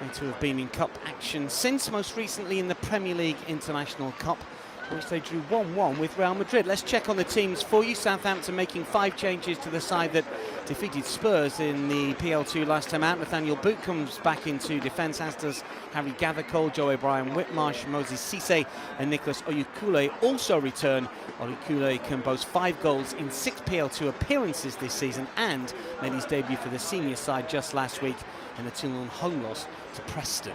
They too have been in cup action since, most recently in the Premier League International Cup, which they drew 1-1 with Real Madrid. Let's check on the teams for you. Southampton making 5 changes to the side that defeated Spurs in the PL2 last time out. Nathaniel Boot comes back into defence, as does Harry Gathercole, Joe O'Brien, Whitmarsh, Moses Cisse and Nicholas Oyukule also return. Oyukule can boast 5 goals in 6 PL2 appearances this season and made his debut for the senior side just last week in a 2-0 home loss to Preston.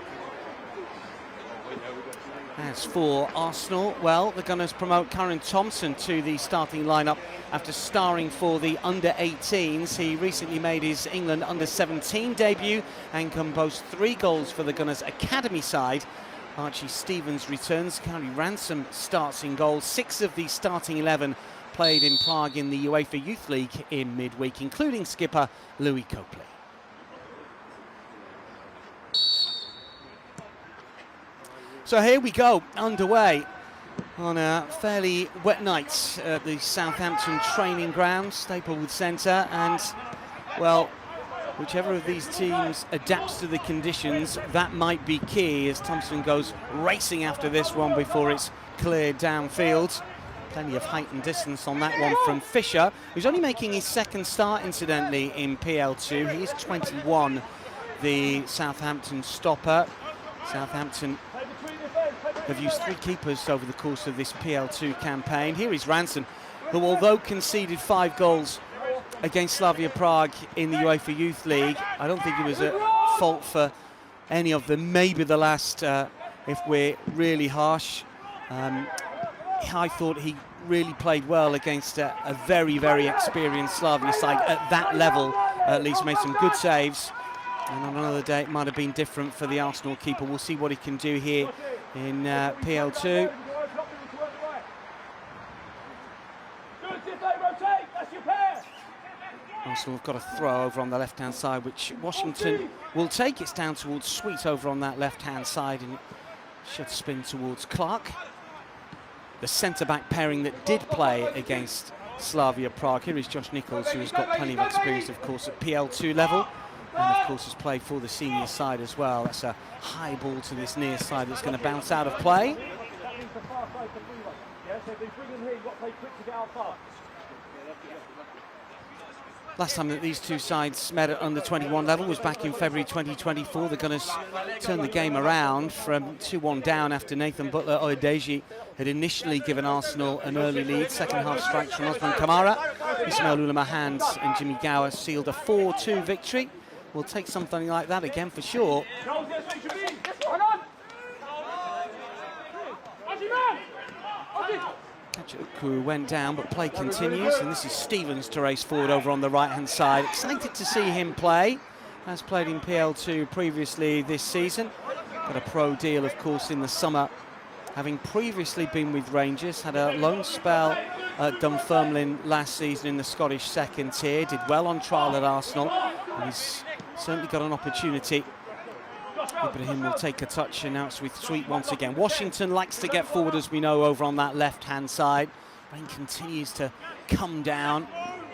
As for Arsenal, well, the Gunners promote Karen Thompson to the starting lineup after starring for the under-18s. He recently made his England under-17 debut and can boast 3 goals for the Gunners' academy side. Archie Stevens returns. Gary Ransom starts in goal. 6 of the starting 11 played in Prague in the UEFA Youth League in midweek, including skipper Louis Copley. So here we go, underway on a fairly wet night at the Southampton training ground, Staplewood Centre, and, well, whichever of these teams adapts to the conditions, that might be key as Thompson goes racing after this one before it's cleared downfield. Plenty of height and distance on that one from Fisher, who's only making his 2nd start, incidentally, in PL2. He is 21, the Southampton stopper. Southampton have used 3 keepers over the course of this PL2 campaign. Here is Ranson, who, although conceded 5 goals against Slavia Prague in the UEFA Youth League, I don't think he was at fault for any of them. Maybe the last, if we're really harsh. I thought he really played well against a very, very experienced Slavia side at that level. At least made some good saves. And on another day, it might have been different for the Arsenal keeper. We'll see what he can do here in PL2. Arsenal have got a throw over on the left-hand side, which Washington will take. It's down towards Sweet over on that left-hand side, and it should spin towards Clark. The centre-back pairing that did play against Slavia Prague. Here is Josh Nichols, who has got plenty of experience, of course, at PL2 level. And of course has played for the senior side as well. That's a high ball to this near side that's going to bounce out of play. Last time that these two sides met at under-21 level was back in February 2024. They're going to turn the game around from 2-1 down after Nathan Butler-Oyedeji had initially given Arsenal an early lead. Second half strikes from Osman Kamara. Ismail Ulama-Hand and Jimmy Gower sealed a 4-2 victory. We'll take something like that again for sure. Kachuku went down, but play continues, and this is Stevens to race forward over on the right-hand side. Excited to see him play. Has played in PL2 previously this season. Got a pro deal, of course, in the summer, having previously been with Rangers. Had a loan spell at Dunfermline last season in the Scottish 2nd tier. Did well on trial at Arsenal, and he's certainly got an opportunity. Ibrahim will take a touch, and now it's with Sweet once again. Washington likes to get forward, as we know, over on that left-hand side. Rain continues to come down.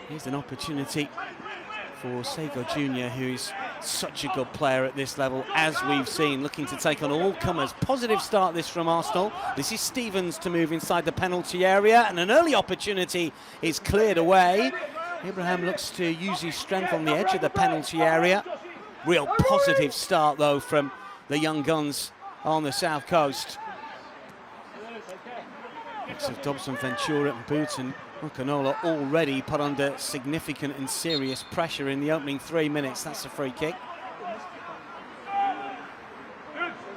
Here's an opportunity for Sego Jr., who's such a good player at this level, as we've seen, looking to take on all comers. Positive start this from Arsenal. This is Stevens to move inside the penalty area, and an early opportunity is cleared away. Ibrahim looks to use his strength on the edge of the penalty area. Real positive start, though, from the young guns on the south coast. Mix of Dobson, Ventura and Boot, and Okanola already put under significant and serious pressure in the opening 3 minutes. That's a free kick.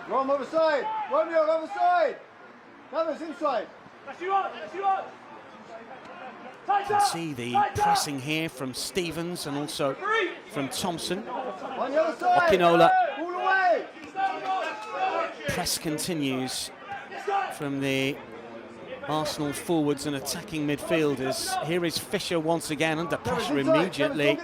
Rom other side, Romeo other side. Hammers inside. That's you up, that's you up. You can see the pressing here from Stevens and also from Thompson. On the other side. Okinola. All the way. Press continues from the Arsenal forwards and attacking midfielders. Here is Fisher once again under pressure immediately.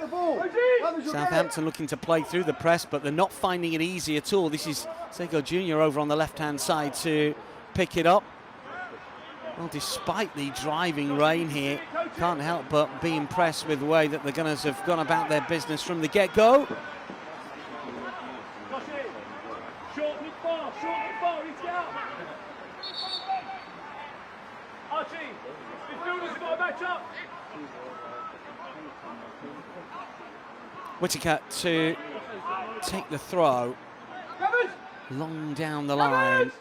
Southampton looking to play through the press, but they're not finding it easy at all. This is Sego Jr. over on the left-hand side to pick it up. Well, despite the driving rain here, can't help but be impressed with the way that the Gunners have gone about their business from the get-go. Short, look far, he's out. Archie, midfielders have got to match up. Whittaker to take the throw. Long down the line.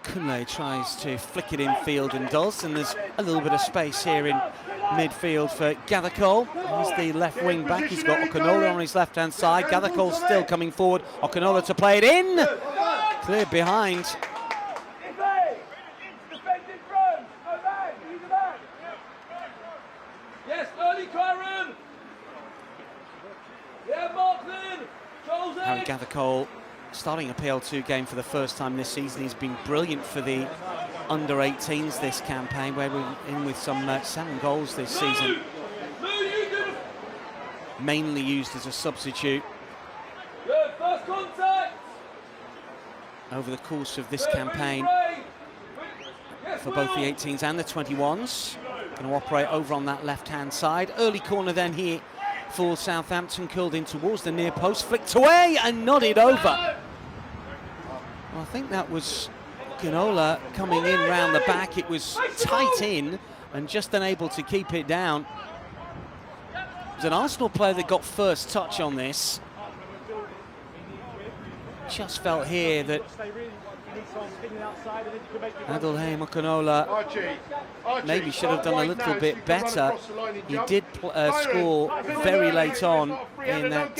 Kunle tries to flick it in field and does, and there's a little bit of space here in midfield for Gathercole. He's the left wing back. He's got Okunola on his left hand side. Gathercole still coming forward. Okunola to play it in. Cleared behind. Yes, early Kyron. Yeah, Markman. Harry Gathercole starting a PL2 game for the first time this season. He's been brilliant for the under-18s this campaign, where we're in with some 7 goals this season. Mainly used as a substitute. Good, first contact. Over the course of this campaign for both the 18s and the 21s. Going to operate over on that left-hand side. Early corner then here for Southampton, curled in towards the near post, flicked away and nodded over. Well, I think that was Ginola coming in round the back. It was tight in and just unable to keep it down. It was an Arsenal player that got first touch on this. Just felt here that Adelheim Okunola maybe should have done a little bit better. He did score very late on in that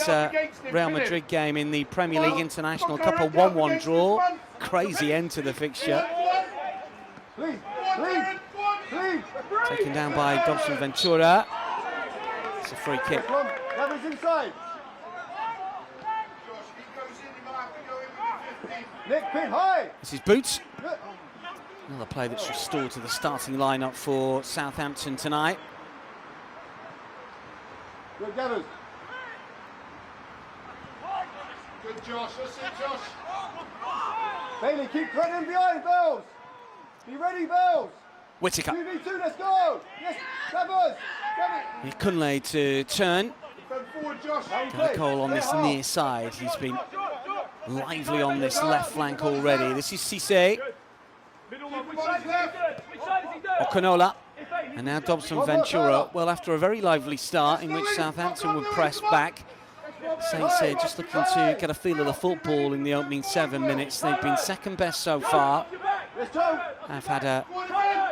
Real Madrid game in the Premier League International Cup, a 1-1 draw. Crazy end to the fixture. Taken down by Dobson Ventura. It's a free kick. This is Boots. Another player that's restored to the starting lineup for Southampton tonight. Good, Gathers. Good, Josh. That's it, Josh. Bailey, keep threatening behind, Bells. Be ready, Bells. Whittaker. 2v2, let's go. Yes, Gathers. Kunle to turn. Forward, Josh. Gathercole on this near side. He's been lively on this left flank already. This is Cisse. Okunola. And now Dobson Ventura. Well, after a very lively start in which Southampton would press back, Saints just looking to get a feel of the football in the opening 7 minutes. They've been second best so far. Have had a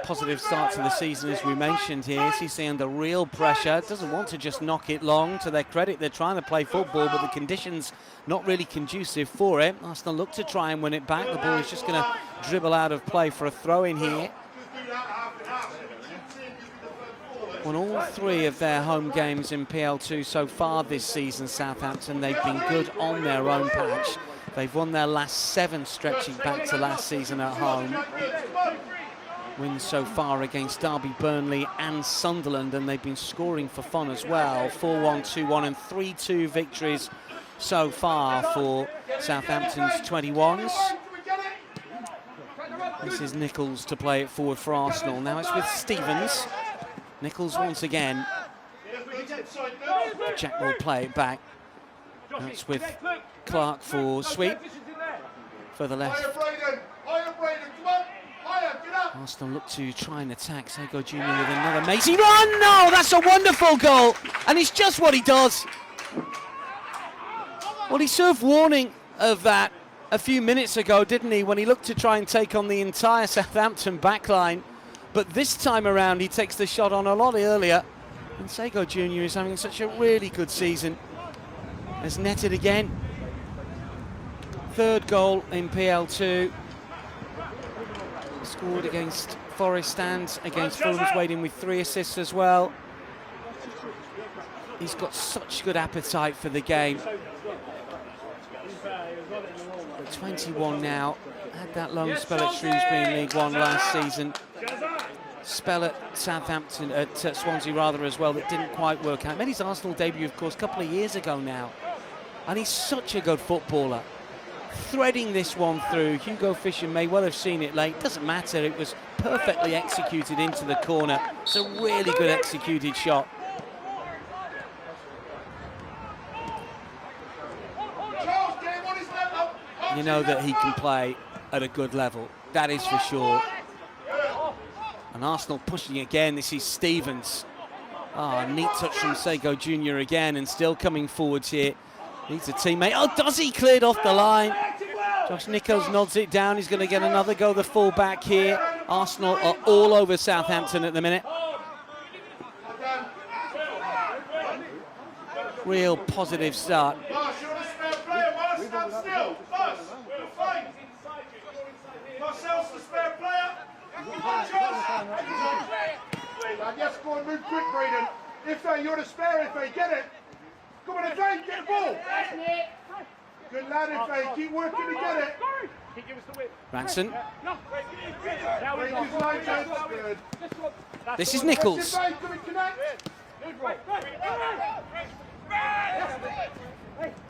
positive start to the season, as we mentioned here. Cisse under real pressure, doesn't want to just knock it long. To their credit, they're trying to play football, but the conditions not really conducive for it. Arsenal look to try and win it back. The ball is just going to dribble out of play for a throw-in here. Won all 3 of their home games in PL2 so far this season, Southampton. They've been good on their own patch. They've won their last 7, stretching back to last season at home. Wins so far against Derby, Burnley and Sunderland, and they've been scoring for fun as well. 4-1, 2-1 and 3-2 victories so far for Southampton's 21s. This is Nichols to play it forward for Arsenal. Now it's with Stevens. Nichols once again. Jack will play it back. Now it's with Clark for sweep. Further left. Arsenal look to try and attack. Sego Jr. with another Macy run. No, that's a wonderful goal. And it's just what he does. Well, he served warning of that a few minutes ago, didn't he, when he looked to try and take on the entire Southampton backline. But this time around, he takes the shot on a lot earlier. And Sego Jr. is having such a really good season. Has netted again. 3rd goal in PL2. Scored against Forest and against Fulham's Wading with 3 assists as well. He's got such good appetite for the game. 21 now. Had that long spell at Shrewsbury in League One last season. Spell at Southampton, at Swansea rather as well, that didn't quite work out. Made his Arsenal debut, of course, a couple of years ago now. And he's such a good footballer. Threading this one through. Hugo Fisher may well have seen it late. Doesn't matter. It was perfectly executed into the corner. It's a really good executed shot. you know that he can play at a good level. That is for sure. And Arsenal pushing again. This is Stevens. Neat touch from Sego Jr. again, and still coming forwards here. Needs a teammate. Oh, does he? Cleared off the line. Josh Nichols nods it down. He's going to get another go, the full-back here. Arsenal are all over Southampton at the minute. Real positive start. Yes, go and move quick, Braden. If you're the spare, if get it. Come on, if get the ball. Good lad, if keep working to get it. Ranson. This is Nichols.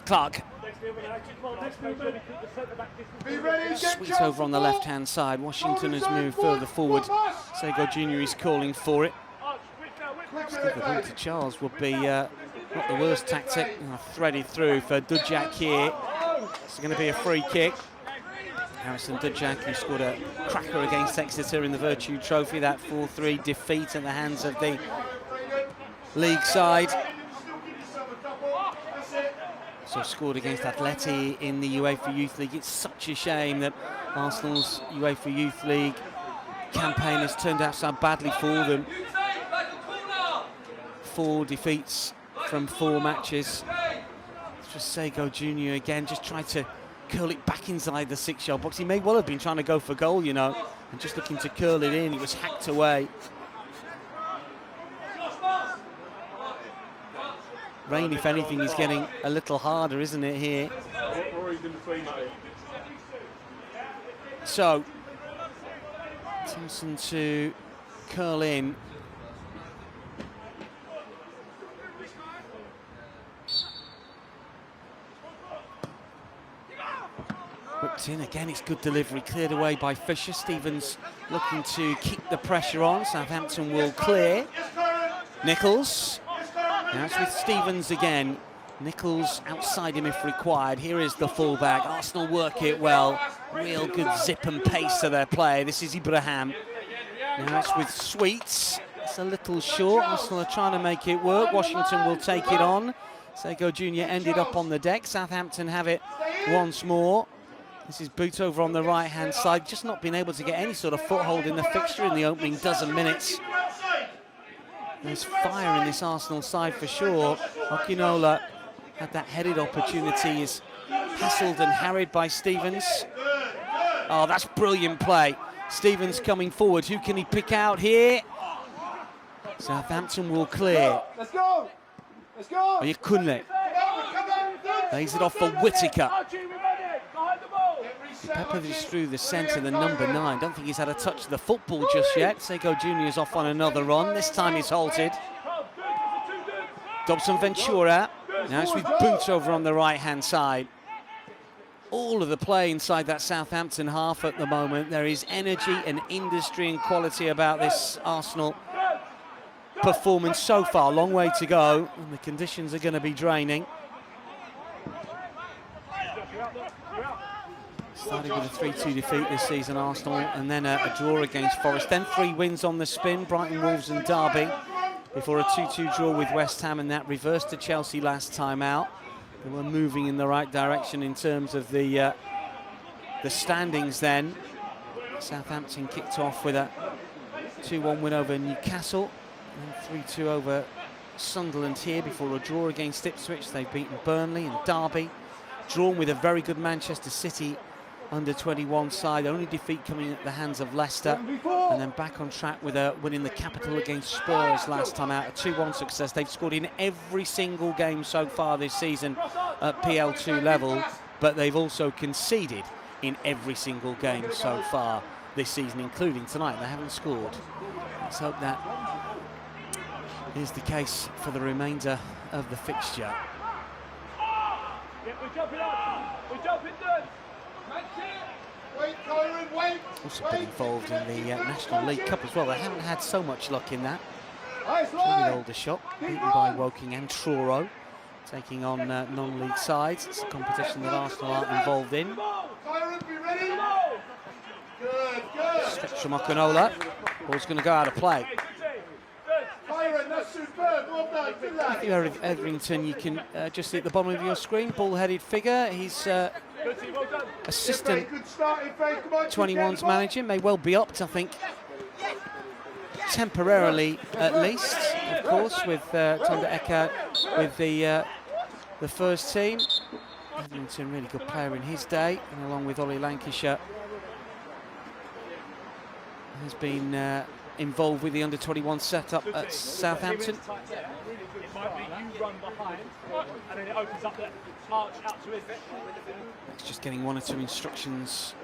Clark. Sweet over on the left-hand side. Washington has moved further forward. Sego Jr. is calling for it. Give the ball to Charles would be not the worst tactic. Threaded through for Dudjak here. It's going to be a free kick. Harrison Dudjak, who scored a cracker against Exeter in the Virtue Trophy, that 4-3 defeat at the hands of the league side. So scored against Atleti in the UEFA Youth League. It's such a shame that Arsenal's UEFA Youth League campaign has turned out so badly for them. 4 defeats from 4 matches. It's just Sego Jr. again, just tried to curl it back inside the 6-yard box. He may well have been trying to go for goal, you know, and just looking to curl it in. It was hacked away. Rain, if anything, is getting a little harder, isn't it, here? So, Thompson to curl in. Whipped in again, it's good delivery, cleared away by Fisher. Stevens looking to keep the pressure on. Southampton will clear. Nichols. Now it's with Stevens again. Nichols outside him if required. Here is the fullback. Arsenal work it well. Real good zip and pace to their play. This is Ibrahim. Now it's with Sweets. It's a little short. Arsenal are trying to make it work. Washington will take it on. Sego Jr. ended up on the deck. Southampton have it once more. This is Boot over on the right-hand side. Just not been able to get any sort of foothold in the fixture in the opening dozen minutes. There's fire in this Arsenal side for sure. Okinola had that headed opportunity, is hassled and harried by Stevens. Oh, that's brilliant play. Stevens coming forward. Who can he pick out here? Southampton will clear. Let's go. Let's go. Oyekunle lays it off for Whittaker. Pepper is through the centre, the number 9. Don't think he's had a touch of the football just yet. Sego Jr. is off on another run. This time he's halted. Dobson Ventura. Now it's with Boot over on the right-hand side. All of the play inside that Southampton half at the moment. There is energy and industry and quality about this Arsenal performance so far. Long way to go, and the conditions are going to be draining. Started with a 3-2 defeat this season, Arsenal, and then a draw against Forest. Then 3 wins on the spin, Brighton, Wolves and Derby, before a 2-2 draw with West Ham, and that reversed to Chelsea last time out. They were moving in the right direction in terms of the standings then. Southampton kicked off with a 2-1 win over Newcastle, and 3-2 over Sunderland here before a draw against Ipswich. They've beaten Burnley and Derby, drawn with a very good Manchester City under-21 side, only defeat coming at the hands of Leicester, and then back on track with a win in the capital against Spurs last time out, a 2-1 success. They've scored in every single game so far this season at PL2 level, but they've also conceded in every single game so far this season, including tonight. They haven't scored. Let's hope that is the case for the remainder of the fixture. We're jumping up. We're jumping down. Wait, Kyron, wait. Also been involved in the National League Cup as well. They haven't had so much luck in that. Nice Older shot, beaten by Woking and Truro. taking on non-league sides. It's a competition that Arsenal aren't involved in. Tyrant, be ready. Good, good. Steps from Okanola. Ball's going to go out of play. Tyrant, that's superb. Well done, good lad. Matthew Etherington, you can just see at the bottom of your screen, ball-headed figure. He's assistant Good start, Ife. Come on, 21's manager, may well be upped, I think, temporarily at least, of course, with Tonda Eka with the first team. Etherington, really good player in his day, and along with Ollie Lancashire, has been involved with the under-21 setup at Southampton. It might be you run behind, and then it opens up the arch out to his. He's just getting one or two instructions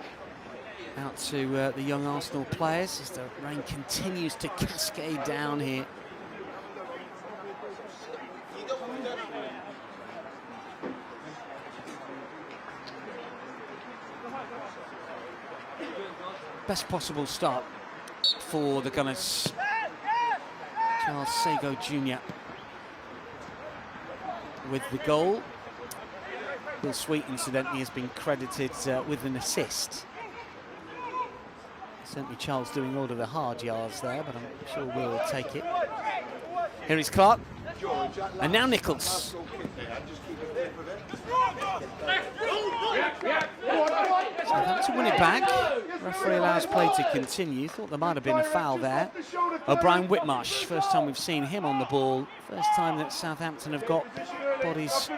out to the young Arsenal players as the rain continues to cascade down here. Best possible start for the Gunners. Charles Sago Jr. with the goal. Will Sweet, incidentally, has been credited with an assist. Certainly Charles doing all of the hard yards there, but I'm sure Will will take it. Here is Clark. And now Nichols. Southampton win it back. Referee allows play to continue. Thought there might have been a foul there. O'Brien Whitmarsh, first time we've seen him on the ball. First time that Southampton have got bodies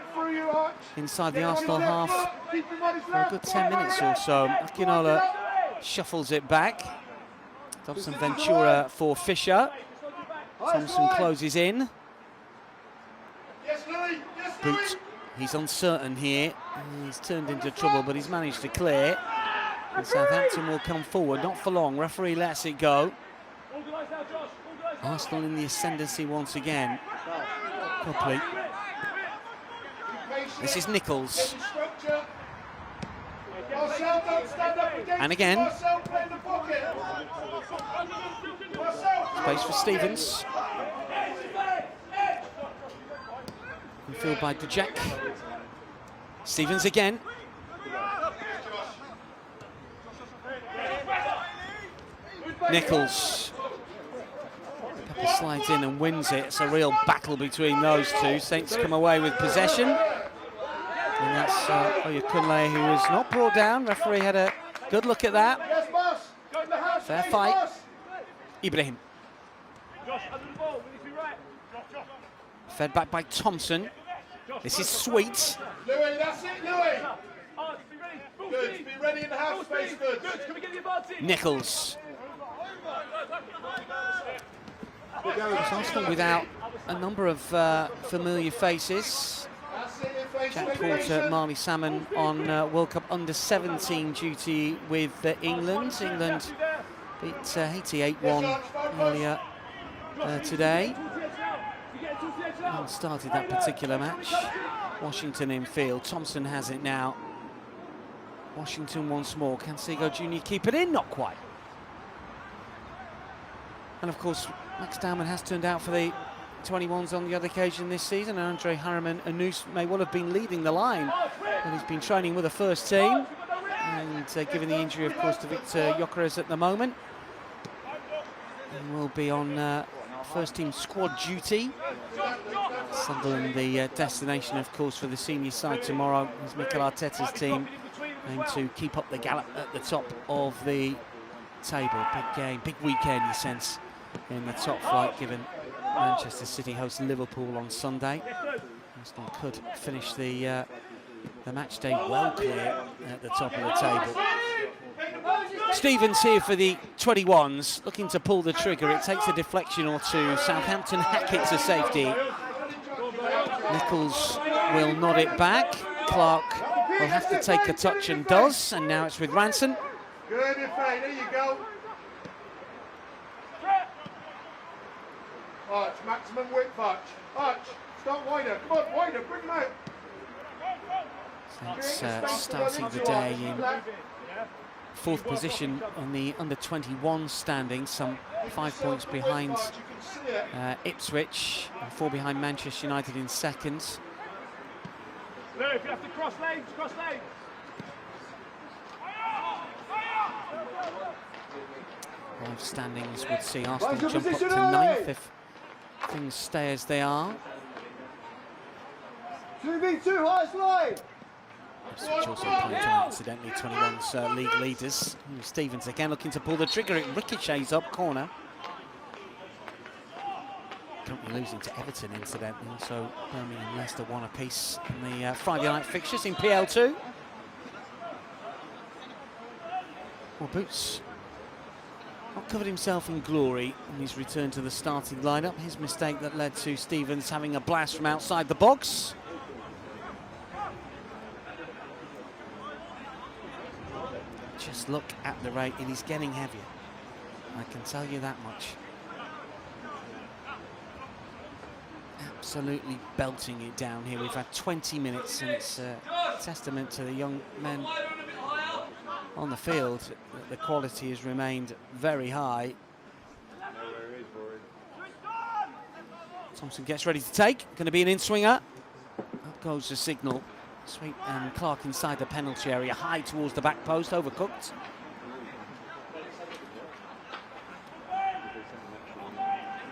inside the Arsenal half for a good 10 minutes or so. Akinola shuffles it back. Dobson Ventura for Fisher. Thompson closes in. Boot. He's uncertain here. He's turned into trouble, but he's managed to clear. And Southampton will come forward, not for long. Referee lets it go. Arsenal in the ascendancy once again. Copley. This is Nichols. And again. Space for Stevens. Filled by Dejek. Stevens again. Nichols. Pepper slides in and wins it. It's a real battle between those two. Saints come away with possession. And that's Oyekunle, who was not brought down. Referee had a good look at that. Fair fight. Ibrahim. Fed back by Thompson. This is Sweet. Louis, that's it, Louis. Good, be ready in the half space, good. Nichols. Arsenal without a number of familiar faces. Jack Porter, Marley Salmon on World Cup under-17 duty with England. England beat Haiti 8-1 earlier today. Started that particular match. Washington in field. Thompson has it now. Washington once more. Can Seago Jr. keep it in? Not quite. And of course, Max Dowman has turned out for the 21s on the other occasion this season. And Andre Harriman Anous may well have been leading the line, but he's been training with the first team. And given the injury, of course, to Victor Gyökeres at the moment, and will be on first team squad duty. Sunderland, the destination, of course, for the senior side tomorrow, is Mikel Arteta's team, and to keep up the gallop at the top of the table. Big game, big weekend, you sense, in the top flight, given Manchester City host Liverpool on Sunday. Arsenal could finish the match day well clear at the top of the table. Stevens here for the 21s, looking to pull the trigger. It takes a deflection or two. Southampton hack it to safety. Nichols will nod it back. Clark will have to take a touch and does. And now it's with Ranson. Good, Ife, there you go. Arch, maximum width, Arch. Arch, start wider. Come on, wider, bring him out. Saints starting the day in fourth position in the under-21 standings, some 5 points behind Ipswich, and 4 behind Manchester United in second. Lou, if you have to cross lanes, cross lanes. Live standings would see Arsenal jump up to 9th if things stay as they are. 2v2, highest line! Which also point out, incidentally, 21's league leaders. Stevens again looking to pull the trigger. It ricochets up corner. Currently losing to Everton, incidentally. So Birmingham and Leicester 1 apiece in the Friday night fixtures in PL2. Well, Boots not covered himself in glory in his return to the starting lineup. His mistake that led to Stevens having a blast from outside the box. Just look at the rate, it is getting heavier. I can tell you that much. Absolutely belting it down here. We've had 20 minutes and it's a testament to the young men on the field that the quality has remained very high. Thompson gets ready to take. Going to be an in-swinger. Up goes the signal. Sweet and Clark inside the penalty area, high towards the back post, overcooked.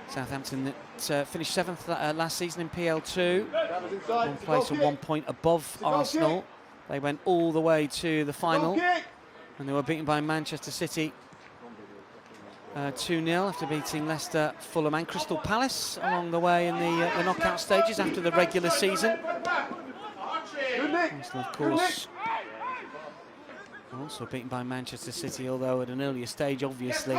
Southampton that finished 7th last season in PL2. 1 place and 1 point above Arsenal. They went all the way to the final and they were beaten by Manchester City 2-0 after beating Leicester, Fulham and Crystal Palace along the way in the knockout stages after the regular season. Arsenal, of course, also beaten by Manchester City, although at an earlier stage, obviously.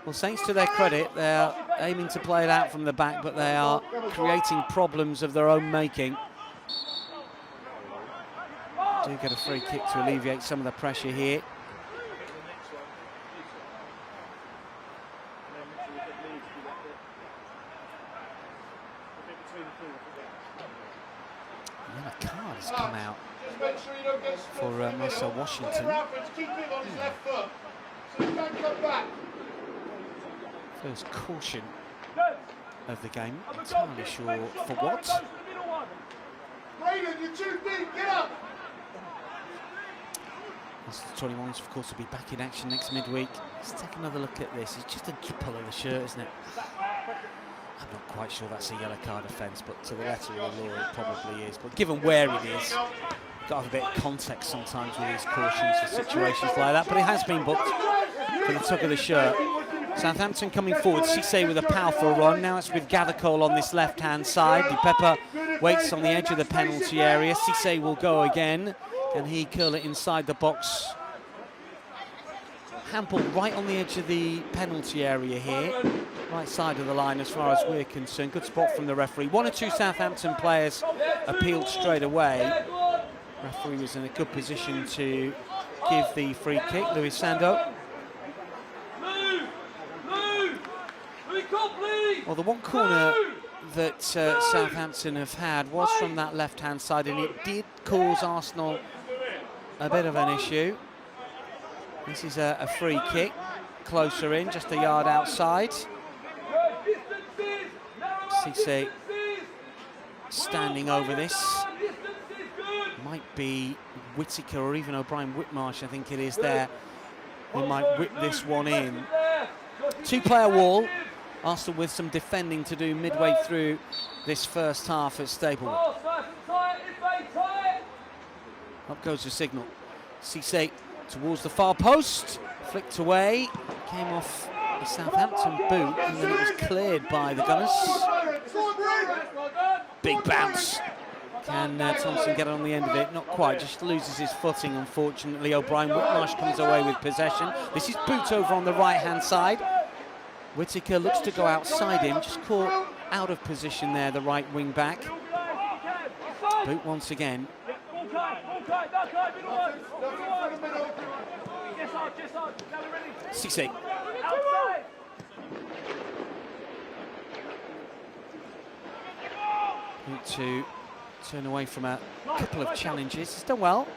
Well, Saints, to their credit, they're aiming to play it out from the back, but they are creating problems of their own making. Do get a free kick to alleviate some of the pressure here. Yellow card has come out for Marcel Washington. First caution of the game. Entirely sure for what. You're too deep, get up! The 21s, of course, will be back in action next midweek. Let's take another look at this. It's just a pull of the shirt, isn't it? I'm not quite sure that's a yellow card offence, but to the letter of the law it probably is. But given where it is, you've got to have a bit of context sometimes with these cautions for situations like that. But it has been booked for the tuck of the shirt. Southampton coming forward, Cisse with a powerful run. Now it's with Gathercole on this left-hand side. Di Pepper waits on the edge of the penalty area. Cisse will go again. Can he curl it inside the box? Hampel right on the edge of the penalty area here. Right side of the line as far as we're concerned. Good spot from the referee. 1 or 2 Southampton players appealed straight away. Referee was in a good position to give the free kick. Luis Sando. Well, the one corner that Southampton have had was from that left-hand side, and it did cause Arsenal a bit of an issue. This is a free kick, closer in, just a yard outside. Cisse standing over this. Might be Whittaker or even O'Brien Whitmarsh, I think it is there, who might whip this one in. 2-player wall. Arsenal with some defending to do midway through this first half at Staplewood. Up goes the signal. Cisse towards the far post, flicked away, came off the Southampton boot, and then it was cleared by the Gunners. Big bounce. Can Thompson get on the end of it? Not quite, just loses his footing, unfortunately. O'Brien Whitmarsh comes away with possession. This is Boot over on the right-hand side. Whittaker looks to go outside him, just caught out of position there, the right wing back. Boot once again. Cisse. Boot to turn away from a couple of challenges. He's done well.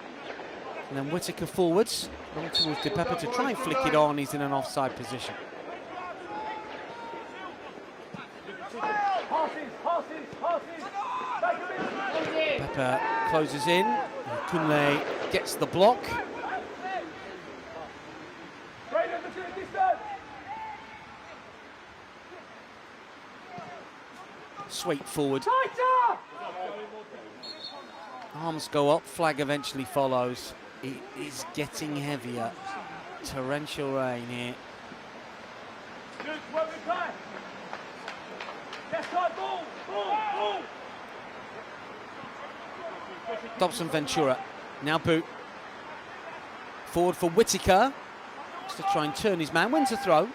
And then Whittaker forwards, long towards Di Pepper to try and flick it on. He's in an offside position. Pepper closes in. Kunle gets the block. Sweep forward. Arms go up, flag eventually follows. It is getting heavier. Torrential rain here. Dobson Ventura, now boot. Forward for Whittaker. Just to try and turn his man, wins the throw.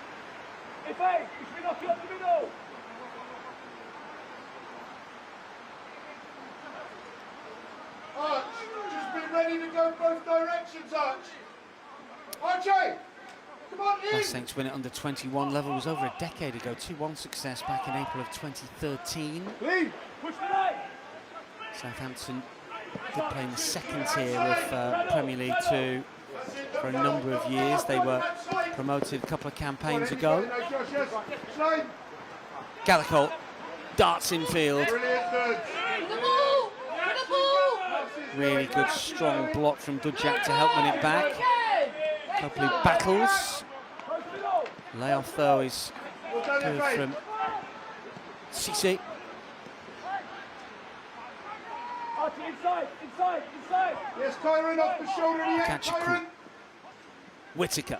Arch, just be ready to go both directions, Arch. Archie, come on in. Saints win it under 21 level was over a decade ago. 2-1 success back in April of 2013. Leave. Southampton did play in the second tier of Premier League 2 for a number of years. They were promoted a couple of campaigns ago. Gallico darts in field. Really good strong block from Dujak to help win it back. Hopefully battles. Layoff though is good from Cisse. Inside. Yes, Kyron off the shoulder of the end, Kyron. Whittaker.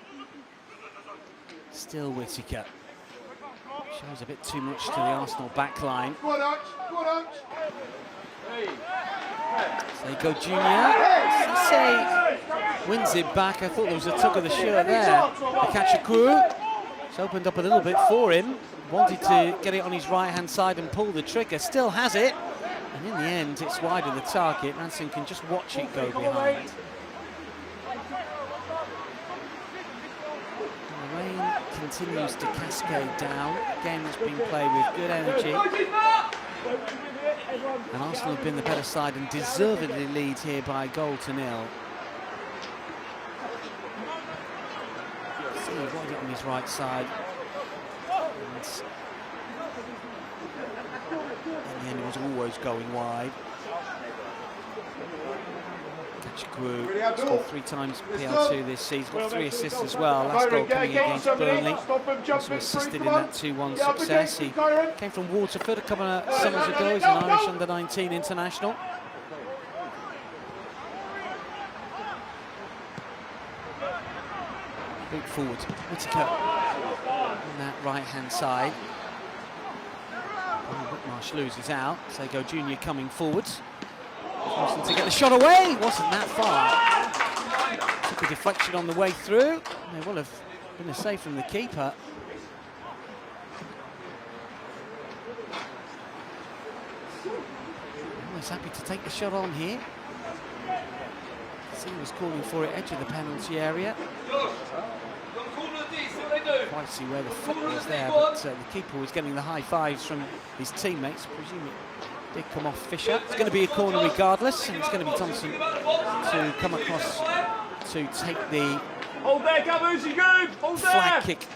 Still Whittaker. Shows a bit too much to the Arsenal backline. Go on, Arch. Sego Junior. Cisse wins it back. I thought there was a tug of the shirt there. Akachukwueze. It's opened up a little bit for him. Wanted to get it on his right-hand side and pull the trigger. Still has it. And in the end, it's wide of the target. Manson can just watch it go behind. The rain continues to cascade down. Game that's been played with good energy. And Arsenal have been the better side and deservedly lead here by a goal to nil. See, wide it on his right side. And in the end, it was always going wide. Akachukwueze scored 3 times PL2 this season, got 3 assists as well. Last goal coming against Burnley. Also assisted in that 2-1 success. He came from Waterford a couple of summers ago. He's an Irish under-19 international. Boot forward, Whittaker on that right-hand side. Whitmarsh loses out. Sego Junior coming forwards. Wilson to get the shot away. Wasn't that far. Took a deflection on the way through. They will have been a save from the keeper. Always happy to take the shot on here. He was calling for it, edge of the penalty area. Quite see where the foot was there, but the keeper was getting the high fives from his teammates. I presume it did come off Fisher. It's going to be a corner regardless, and it's going to be Thompson to come across to take the flag kick.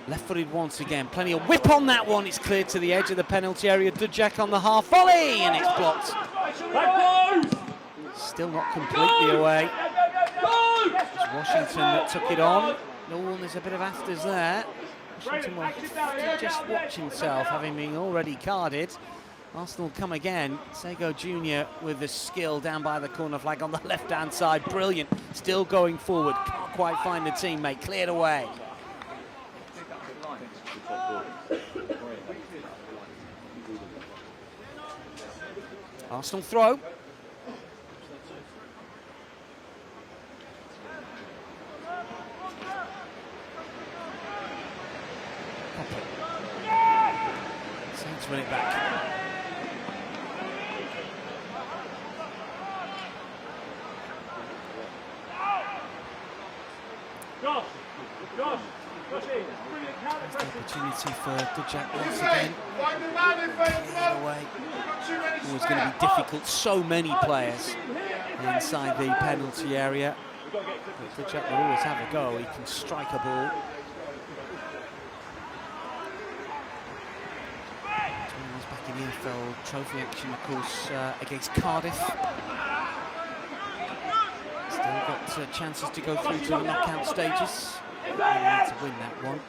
Left-footed once again, plenty of whip on that one. It's cleared to the edge of the penalty area. Dujak on the half volley, and it's blocked. Still not completely away. It's Washington that took it on. Oh, there's a bit of afters there. Washington will just watch himself, having been already carded. Arsenal come again. Sego Junior with the skill down by the corner flag on the left-hand side. Brilliant. Still going forward. Can't quite find the teammate. Cleared away. Arsenal throw. Saints win it back. Opportunity for Dujak once again. Away. Always going to be difficult. So many players inside the penalty area. But Dujak will always have a go. He can strike a ball. Back in EFL trophy action, of course, against Cardiff. They've got chances to go through to the knockout stages. They need to win that one.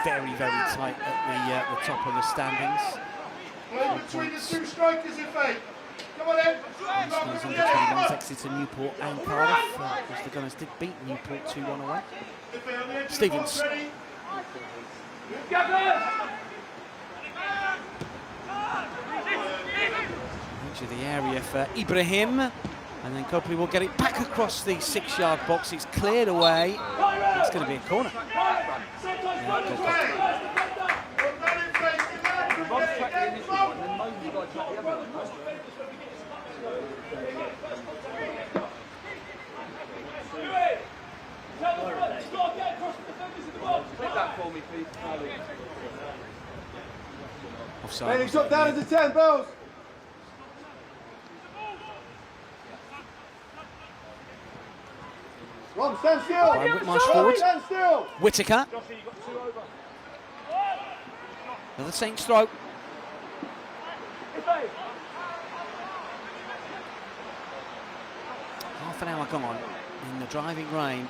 Very, very tight at the top of the standings. Play between the two strikers, if they. Come on in. Arsenal's under 21s, Exeter, Newport and Cardiff. Of course, the Gunners did beat Newport 2-1 away. Stevens. Into the area for Ibrahim. And then Copley will get it back across the 6-yard box. It's cleared away. It's going to be a corner. Offside. Hey, drop down into 10, Bells. Ron, stand still. Brian Whitmarsh forward. Stand still. Whittaker. Another Saints throw. Half an hour gone in the driving rain.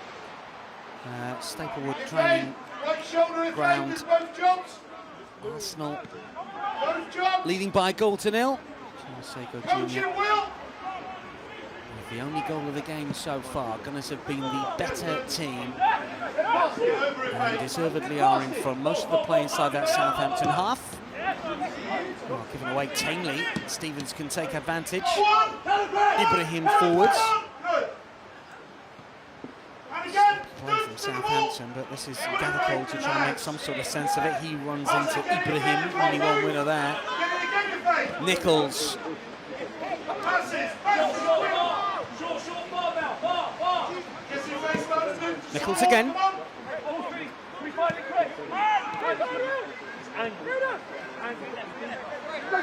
Staplewood training ground. Arsenal leading by a goal to nil. Jr. With the only goal of the game so far, Gunners have been the better team and deservedly are in front. Most of the play inside that Southampton half. Well, giving away tamely. Stevens can take advantage. Ibrahim forwards. Play from Southampton, but this is Gathercole to try and make some sort of sense of it. He runs into Ibrahim, only one winner there. Nichols. Nichols again.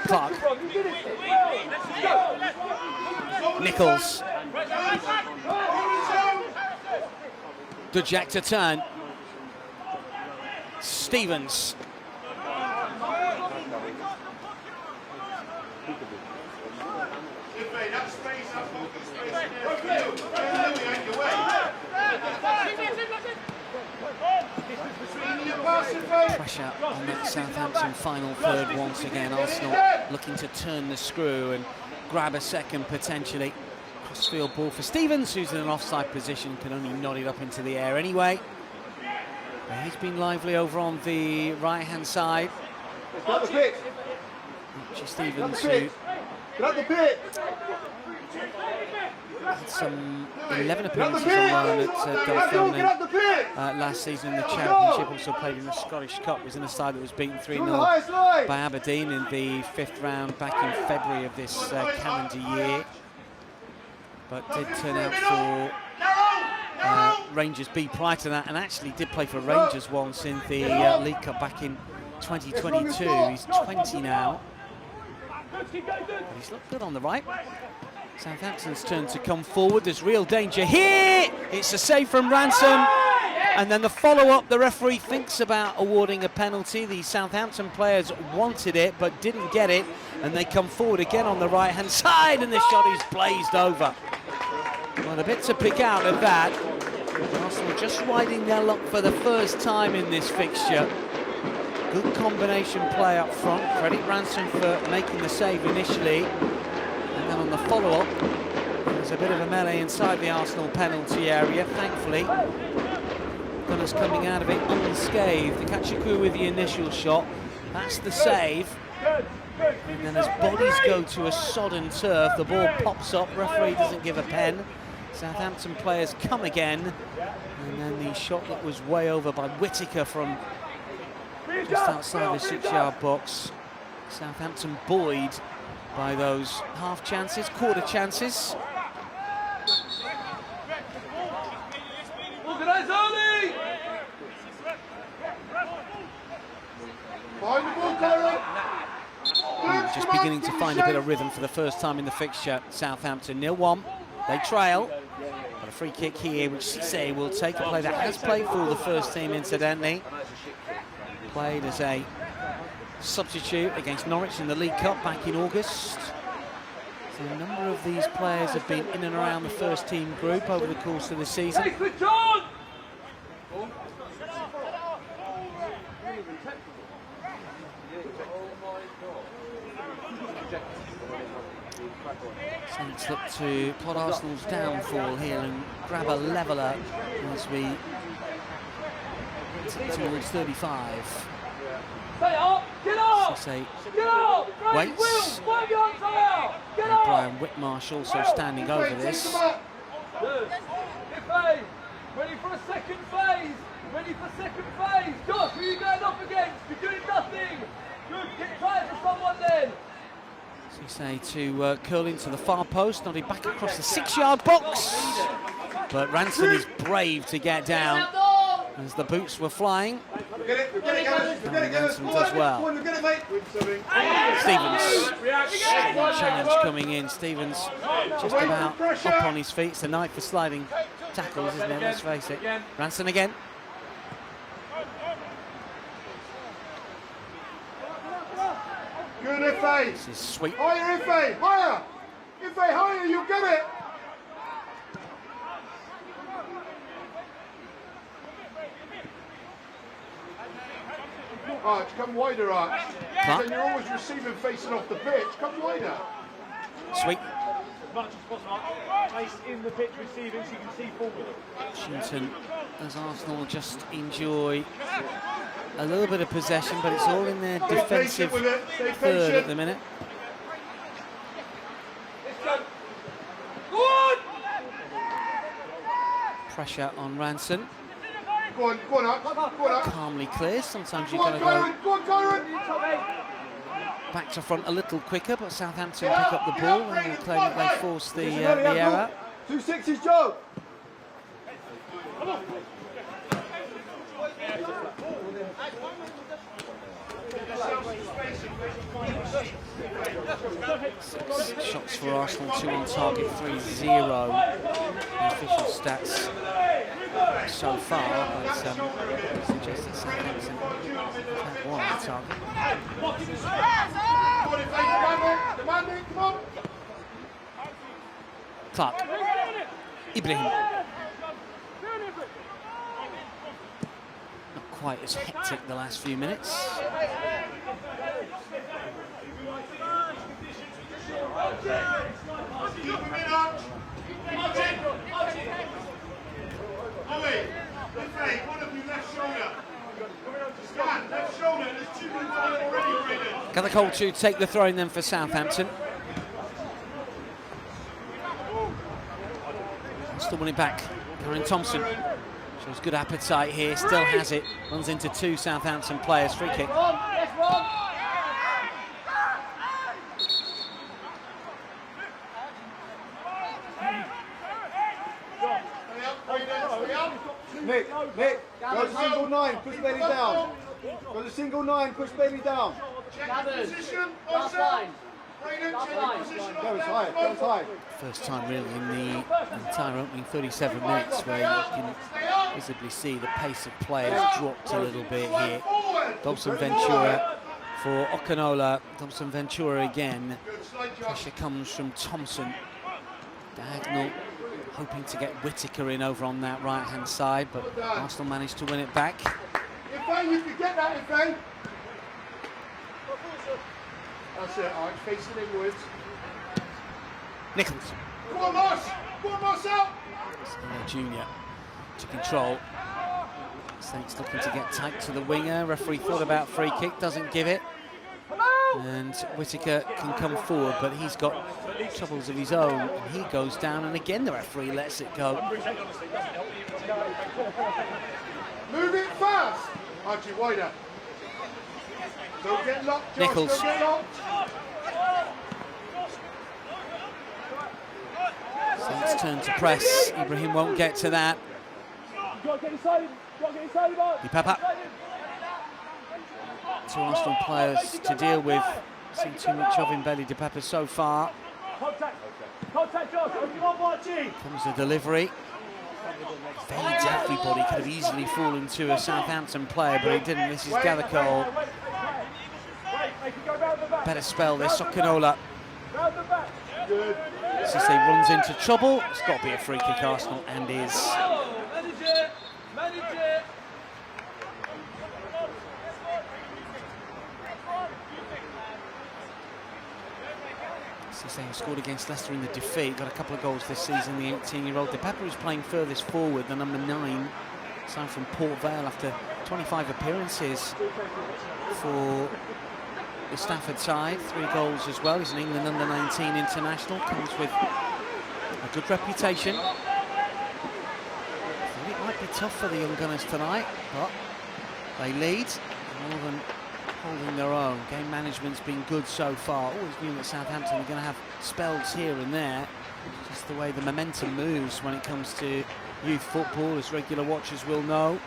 Clark. Nichols. Dujak to turn. Stevens. Pressure on that Southampton final third once again. Arsenal looking to turn the screw and grab a second potentially. Crossfield ball for Stevens, who's in an offside position, can only nod it up into the air anyway. But he's been lively over on the right-hand side. Got the pitch. Richie Stevens, who Get the pitch. had some 11 appearances on loan at Dunfermline last season in the Championship, also played in the Scottish Cup, was in a side that was beaten 3-0 by Aberdeen in the 5th round back in February of this calendar year. But did turn out for Rangers B prior to that, and actually did play for Rangers once in the League Cup back in 2022. He's 20 now. But he's looked good on the right. Southampton's turn to come forward. There's real danger here. It's a save from Ransom. And then the follow-up, the referee thinks about awarding a penalty. The Southampton players wanted it but didn't get it. And they come forward again on the right-hand side, and the shot is blazed over. Well, a bit to pick out of that. Arsenal just riding their luck for the first time in this fixture. Good combination play up front. Credit Ransom for making the save initially. And then on the follow-up, there's a bit of a melee inside the Arsenal penalty area. Thankfully, Gunners coming out of it unscathed. Kachiku with the initial shot. That's the save. And then as bodies go to a sodden turf, the ball pops up. Referee doesn't give a pen. Southampton players come again. And then the shot that was way over by Whittaker from just outside the 6-yard box. Southampton buoyed by those half chances, quarter chances. Just beginning to find a bit of rhythm for the first time in the fixture. Southampton 0-1. They trail. But a free kick here, which Cisse will take, a play that has played for the first team, incidentally. Played as a substitute against Norwich in the League Cup back in August. So a number of these players have been in and around the first team group over the course of the season. Saints look to plot Arsenal's downfall here and grab a leveller as we get towards 35. Stay up! Get up! Cisse Get up! waits. And Brian Whitmarsh also standing over this. Good. Ife, ready for a second phase! Ready for second phase! Josh, who are you going up against? You're doing nothing! Good, get tired for someone then! Cisse to curl into the far post, nodding back across the 6-yard box. But Ranson is brave to get down as the boots were flying. Ranson does well. Stevens, challenge coming in. Stevens just about up on his feet. It's a night for sliding tackles, isn't it? Let's face it. Ranson again. Good, Ife. This is sweet. Higher, Ife. Higher. Ife, higher. You get it. Arch, come wider, Arch. Clark. Then you're always receiving facing off the pitch. Come wider. Sweet. As much as possible, place in the pitch receiving so you can see forward. Washington, as Arsenal just enjoy a little bit of possession, but it's all in their defensive third at the minute. Pressure on Ranson. Go on, Arch. Go on, Arch. Calmly clears. Sometimes you've Go got on, to Kyron. go Go on, Kyron. back to front a little quicker, but Southampton pick up the ball and will claim that they force the error. 2-6's Joe. Six shots for Arsenal, 2 on target, 3-0. The official stats so far, but suggest that Southampton have 1 on target. Come on. Clark. Ibrahim. Not quite as hectic the last few minutes. Gather to take the throw in then for Southampton. Still winning back. Karen Thompson shows good appetite here, still has it. Runs into 2 Southampton players. Free kick. Nick, go to single 9, push Bailey down. Go to single 9, push Bailey down. Position. Last line. Go as high. First time really in the entire opening 37 minutes where you can visibly see the pace of play has dropped a little bit here. Dobson Ventura for Okanola. Dobson Ventura again. Pressure comes from Thompson. Diagonal, hoping to get Whittaker in over on that right-hand side, but Arsenal managed to win it back. Ife, you can get that, Ife. That's it, Arch, facing inwards. Nichols. Go on, Moss! Go on, Moss, out! Junior to control. Saints looking to get tight to the winger. Referee thought about free kick, doesn't give it. And Whittaker can come forward, but he's got troubles of his own. And he goes down, and again the referee lets it go. Move it fast! Archie, wider. Don't get locked, Josh. Nichols. Don't get locked. Saints turn to press. Ibrahim won't get to that. Dipapa. 2 Arsenal players to deal with. Seen too much of him, Bailey Dipapa so far. Comes the delivery. Fades everybody, could have easily fallen to a Southampton player, but he didn't. This is Gathercole. Better spell this, Okanola. Cisse runs into trouble. It's got to be a free kick, Arsenal, and is. Manage it! Manage it! Cisse scored against Leicester in the defeat, got a couple of goals this season. The 18-year-old De Pepper is playing furthest forward, the number 9, signed from Port Vale after 25 appearances for the Stafford side. 3 goals as well. He's an England under 19 international, comes with a good reputation. I think it might be tough for the young gunners tonight, but they lead more than holding their own. Game management's been good so far. Always knew that Southampton are going to have spells here and there. Just the way the momentum moves when it comes to youth football, as regular watchers will know.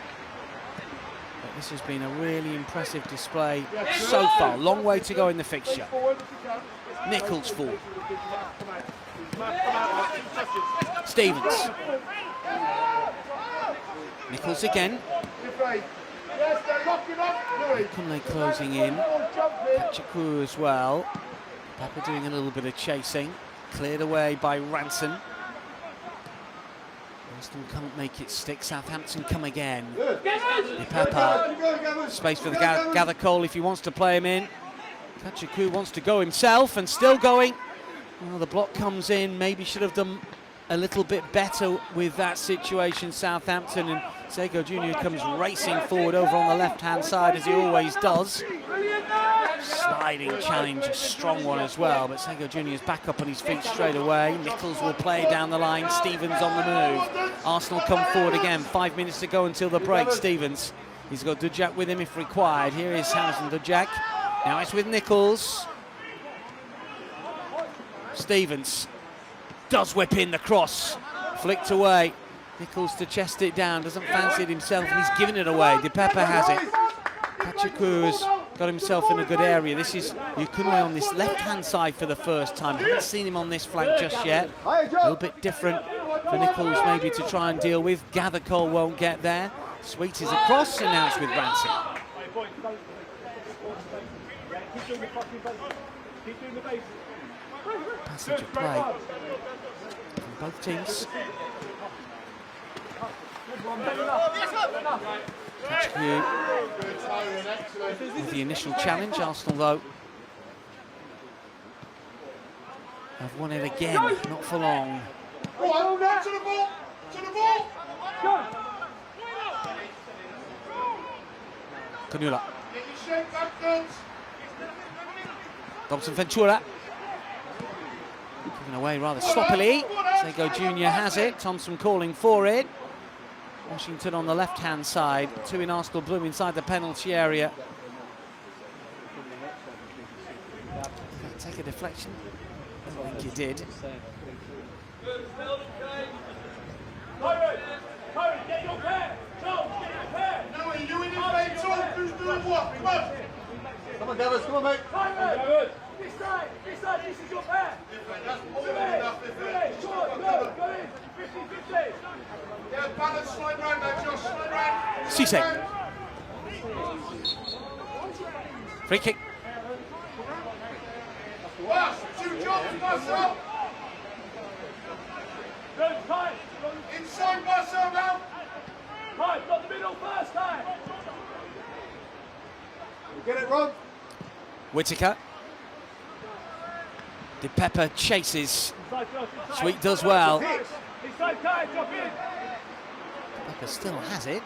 But this has been a really impressive display so far. Long way to go in the fixture. Nichols forward. Stevens. Nichols again. Kunle closing in. Pachaku as well. Pepper doing a little bit of chasing. Cleared away by Ranson. Arsenal can't make it stick. Southampton come again. Pepper. Space for the Gather Cole if he wants to play him in. Pachaku wants to go himself and still going. Well, the block comes in. Maybe should have done a little bit better with that situation, Southampton, and Sego Jr. comes racing forward over on the left-hand side, as he always does. Sliding challenge, a strong one as well, but Sego Jr. is back up on his feet straight away. Nichols will play down the line, Stevens on the move. Arsenal come forward again, 5 minutes to go until the break. Stevens, he's got Dujak with him if required. Here is Harrison Dujak. Now it's with Nichols. Stevens does whip in the cross, flicked away. Nichols to chest it down, doesn't fancy it himself, and he's giving it away. De Pepper has it. Pachaku has got himself in a good area. This is Yukunle on this left-hand side for the first time. Haven't seen him on this flank just yet. A little bit different for Nichols maybe to try and deal with. Gather Cole won't get there. Sweet is across, and now it's with Ranson. Passage of play from both teams. With the initial challenge, Arsenal though have won it again, not for long. To the ball! To the ball! Canula. Get your shape back, girls. Dobson Ventura. Given away rather sloppily. Sego Jr. has it. Thompson calling for it. Washington on the left-hand side. 2 in Arsenal blue inside the penalty area. Take a deflection. I think he did. Get your pair! Charles, get your pair! No, are you in his face? Who's doing what? Come on! Come on, Gavin, come on, mate. This side, this is your pair! That's more than enough, isn't it? Go in! 50-50! Yeah, balance, slide round there, Josh, slide round. Cisse. Free kick. Pass, 2 jobs, Marcel. Good, time! Inside Marcel now. Time, got the middle first time! Get it, Ron. Whittaker. De Pepper chases. Sweet does well. Inside time, drop in! Pepper still has it.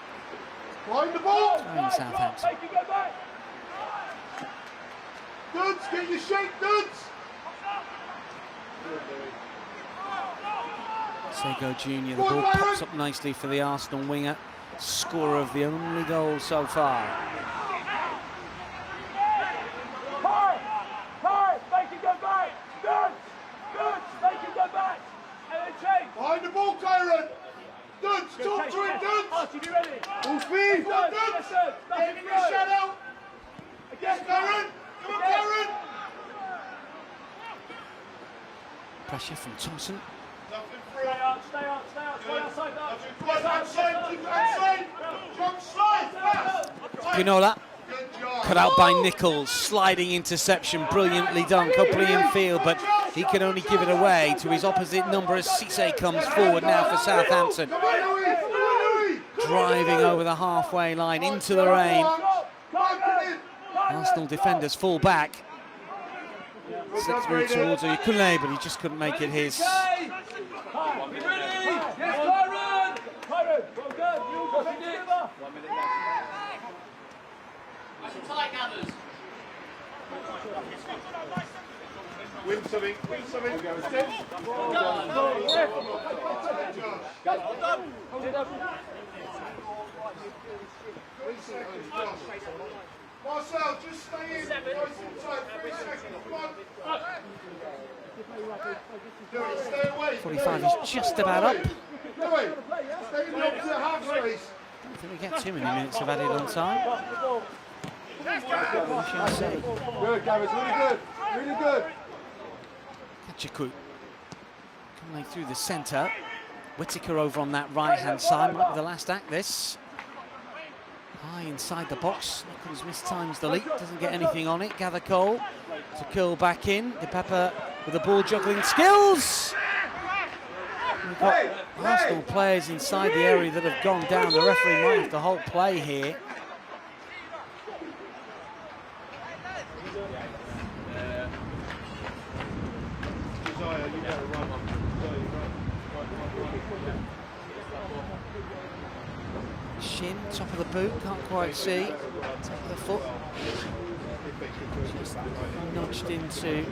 Behind the ball. Throwing Southampton. Make it go back! Dudes, get your shape, dudes. Sego Jr. The ball pops up nicely for the Arsenal winger. Scorer of the only goal so far. Time! Make it go back! Good! Make it go back! And then change! Behind the ball, Kyron. Dudes, talk to him, dudes. Archie, be ready! Full speed. Come on, dudes. Get him in the shadow. Again, Kyron. Come on, Kyron. Pressure from Thompson. Stay outside that! Keep outside. Jump slide, fast. Ginola. Good job. Cut out by Nichols. Sliding interception. Brilliantly done. Copley in field, but he can only give it away to his opposite number as Cisse comes forward now for Southampton. Driving over the halfway line into the rain. Arsenal defenders fall back. Slips through towards Oyekule, but he just couldn't make it his. Win something, win something. Marcel, just stay in. Nice and tight, 3 seconds. Come on. Do it, stay away. 45 is just about up. Do it. Stay in the opposite half space. I don't think we get too many minutes of added on time. Good, Gareth, really good. Really good. Kachiku coming through the centre. Whittaker over on that right-hand side. Might be the last act, this. High inside the box. Nichols mistimes the leap. Doesn't get anything on it. Gather Cole to curl back in. DePepper with the ball juggling skills. We've got Arsenal players inside the area that have gone down. The referee might have to halt play here. Shin, top of the boot, can't quite see. Top of the foot. Just nudged into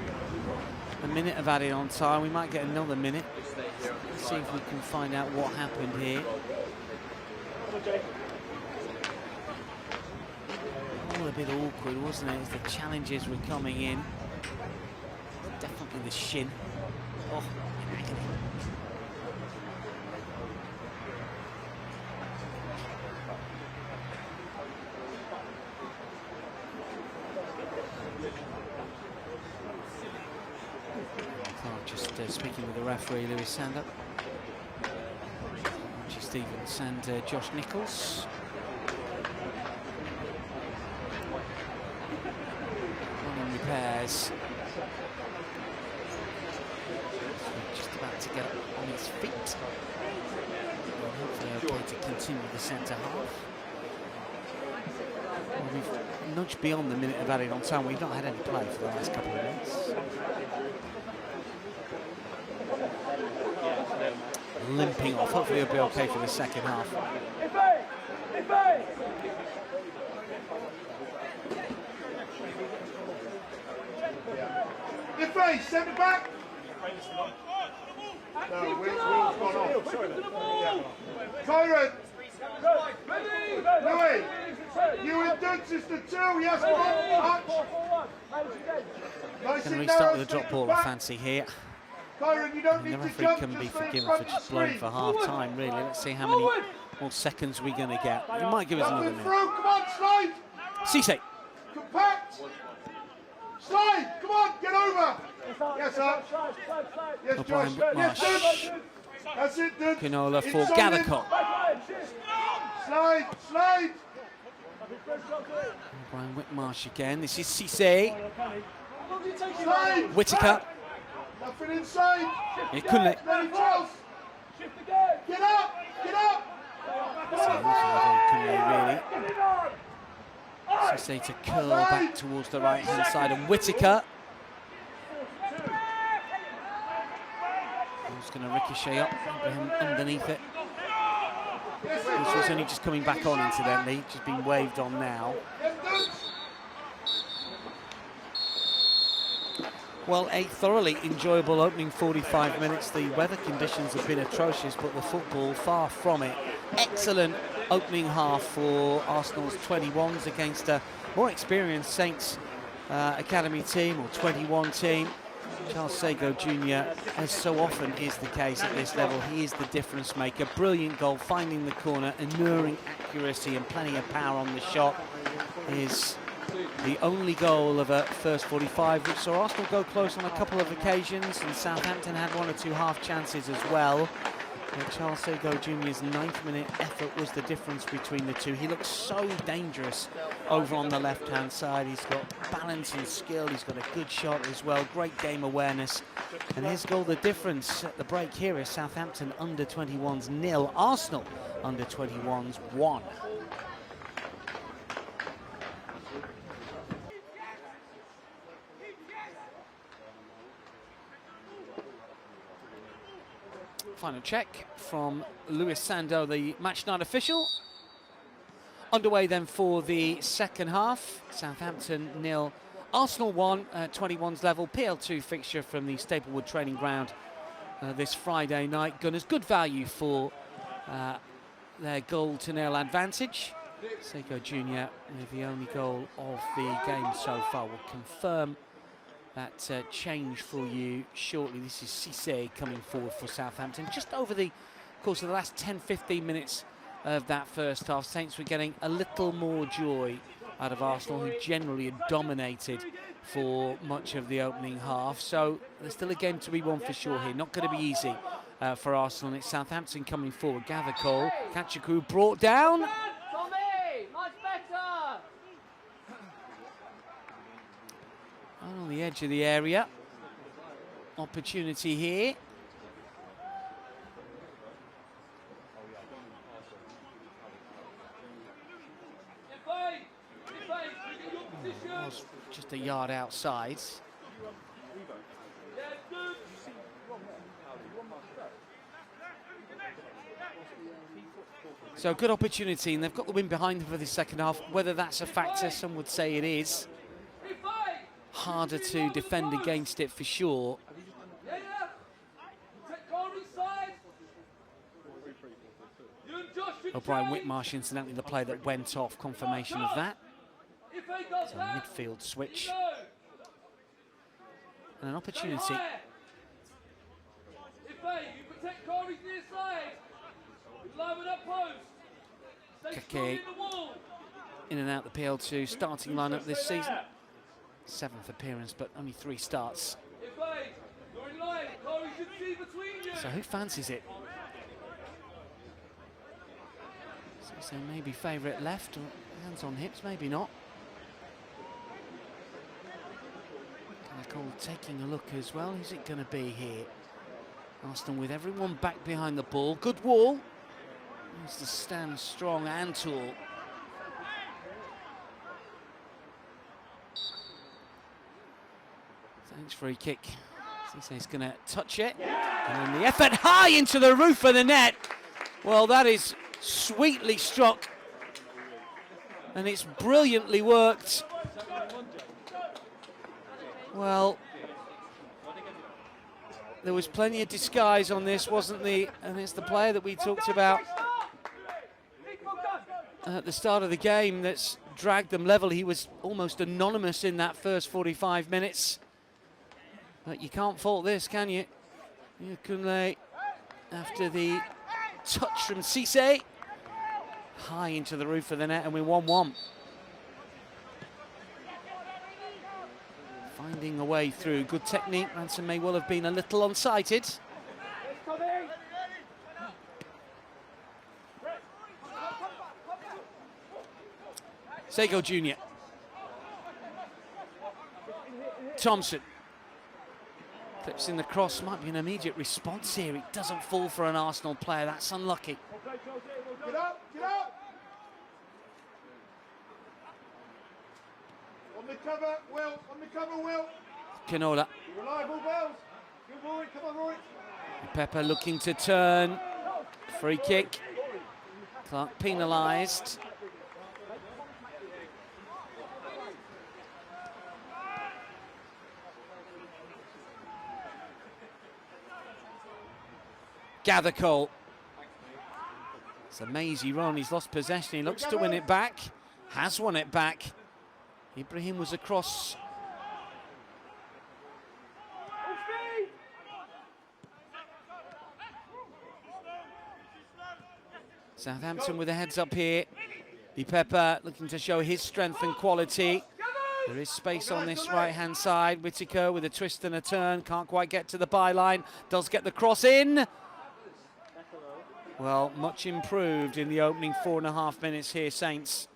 a minute of added on time. We might get another minute. Let's see if we can find out what happened here. All a bit awkward, wasn't it, as the challenges were coming in. Definitely the shin. Oh, in agony. Just speaking with the referee, Lewis Sander, Archie Stevens and Josh Nichols. Running repairs. Just about to get on his feet. And hopefully okay to continue the centre half. Well, we've nudged beyond the minute of added on time. We've not had any play for the last couple of minutes. Limping off. Hopefully he'll be okay for the second half. Ife, send it back. No, Will's gone off. Tyrant. Louis, you in Dutch is the 2. Yes, come on. Going to restart with a drop ball, I fancy here. Kyron, you don't And the need to referee jump, can be just stay in forgiven front for of just the blowing screen. for half time, really. Let's see how many more seconds we're going to get. He might give us another Nothing minute. through, come on, slide. Cisse. Compact. Slide, come on, get over. Yes, up. Yes, O'Brien, Josh. Yes, Whitmarsh. dude. That's it, dude. Kinola for Inside him. Gathercott. Slide, slide. Brian Whitmarsh again. This is Cisse. Slide. Whittaker. Nothing inside. Oyekule. Ready, Charles. Get up, get up. Really. Cisse to curl back towards the right-hand side, and Whittaker. He's going to ricochet up, Abraham underneath it. This was only just coming back on, incidentally, just been waved on now. Well, a thoroughly enjoyable opening 45 minutes. The weather conditions have been atrocious, but the football far from it. Excellent opening half for Arsenal's 21s against a more experienced Saints Academy team, or 21 team. Charles Sago Jr., as so often is the case at this level, he is the difference maker. Brilliant goal, finding the corner, enduring accuracy and plenty of power on the shot. Is the only goal of a first 45, which saw Arsenal go close on a couple of occasions, and Southampton had 1 or 2 half chances as well. Charles Sego Jr.'s 9th-minute effort was the difference between the two. He looks so dangerous over on the left-hand side. He's got balance and skill. He's got a good shot as well. Great game awareness. And his goal, the difference at the break here is Southampton under-21s 0. Arsenal under-21s 1. Final check from Luis Sando, the match night official. Underway then for the second half. Southampton 0, Arsenal 1, 21s level. PL2 fixture from the Staplewood training ground this Friday night. Gunners, good value for their goal-to-nil advantage. Sego Jr. with the only goal of the game so far. Will confirm that change for you shortly. This is Cisse coming forward for Southampton. Just over the course of the last 10-15 minutes of that first half, Saints were getting a little more joy out of Arsenal, who generally had dominated for much of the opening half. So there's still a game to be won for sure here. Not going to be easy for Arsenal. And it's Southampton coming forward. Gather Cole, Kachaku brought down. On the edge of the area. Opportunity here. Was just a yard outside. So good opportunity, and they've got the win behind them for the second half. Whether that's a factor, some would say it is. Harder to defend against it for sure. O'Brien Whitmarsh, incidentally, the play that went off, confirmation of that. It's a midfield switch. And an opportunity. Kake in and out the PL2 starting lineup this season. 7th appearance, but only 3 starts. So who fancies it? So maybe favourite left, or hands on hips, maybe not. Cole taking a look as well. Who's it going to be here? Arsenal with everyone back behind the ball. Good wall. Needs to stand strong and tall. Thanks, free kick. Cisse's going to touch it. And then the effort high into the roof of the net. Well, that is sweetly struck. And it's brilliantly worked. Well, there was plenty of disguise on this, wasn't there? And it's the player that we talked about at the start of the game that's dragged them level. He was almost anonymous in that first 45 minutes. But you can't fault this, can you? Kunle, after the touch from Cisse, high into the roof of the net, and we're 1-1. Finding a way through. Good technique. Ransom may well have been a little unsighted. Sego Jr. Thompson. Clips in the cross. Might be an immediate response here. It doesn't fall for an Arsenal player. That's unlucky. Get up, get up! On the cover, Will, on the cover, Will. Canola. Reliable bells. Good Rory, come on, Rory. Pepper looking to turn. Free kick. Clark penalised. Gather Cole. It's a mazy run. He's lost possession. He looks to win it back. Has won it back. Ibrahim was across. Southampton with the heads up here. Pepper looking to show his strength and quality. There is space on this right-hand side. Whittaker with a twist and a turn. Can't quite get to the byline. Does get the cross in. Well, much improved in the opening 4.5 minutes here, Saints.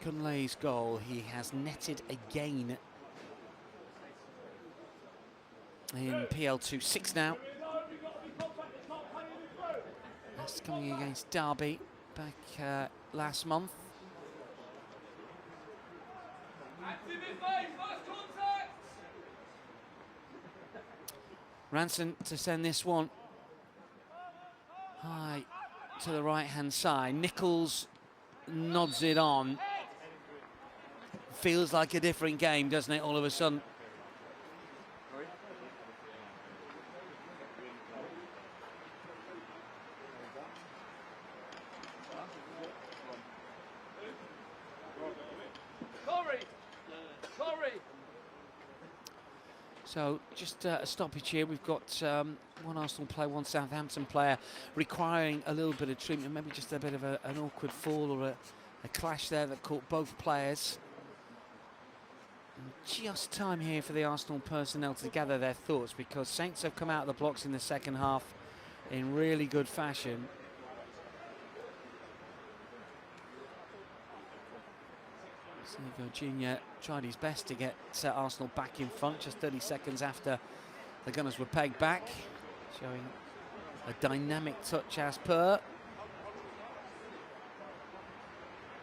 Kunle's goal, he has netted again in PL26 now. That's coming against Derby back last month. Ranson to send this one high to the right-hand side. Nichols nods it on. Feels like a different game, doesn't it, all of a sudden? Sorry. So just a stoppage here. We've got one Arsenal player, one Southampton player requiring a little bit of treatment, maybe just a bit of an awkward fall or a clash there that caught both players. And just time here for the Arsenal personnel to gather their thoughts, because Saints have come out of the blocks in the second half in really good fashion. Sinigo Jr. tried his best to get Arsenal back in front just 30 seconds after the Gunners were pegged back, showing a dynamic touch as per.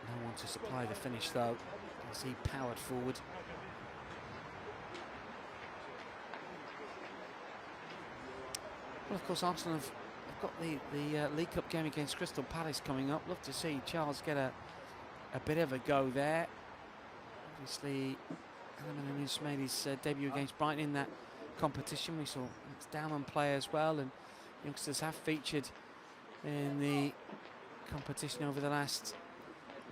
No one to supply the finish though, as he powered forward. Well, of course, Arsenal have got the League Cup game against Crystal Palace coming up. Love to see Charles get a bit of a go there. Obviously, Adam Nunes made his debut against Brighton in that competition. We saw Max Dowman play as well, and youngsters have featured in the competition over the last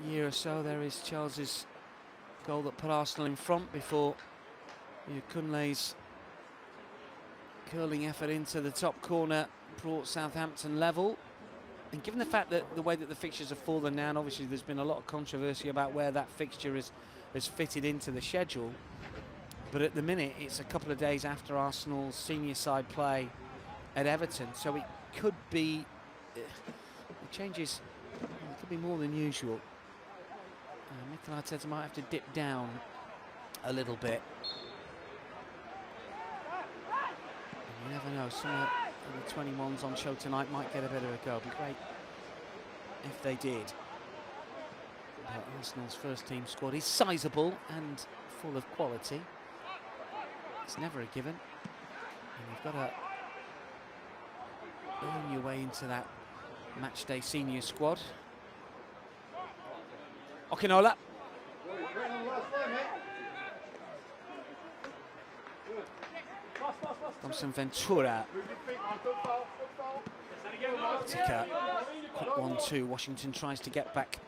year or so. There is Charles's goal that put Arsenal in front before Kunle's curling effort into the top corner brought Southampton level. And given the fact that the way that the fixtures have fallen now, and obviously there's been a lot of controversy about where that fixture has fitted into the schedule, but at the minute it's a couple of days after Arsenal's senior side play at Everton, so it could be the changes could be more than usual. Mikel Arteta might have to dip down a little bit. You never know, some of the 21s on show tonight might get a bit of a go. It'd be great if they did. But Arsenal's first team squad is sizable and full of quality. It's never a given. And you've got to earn your way into that matchday senior squad. Okinola. Thompson Ventura. Quick 1-2. Washington tries to get back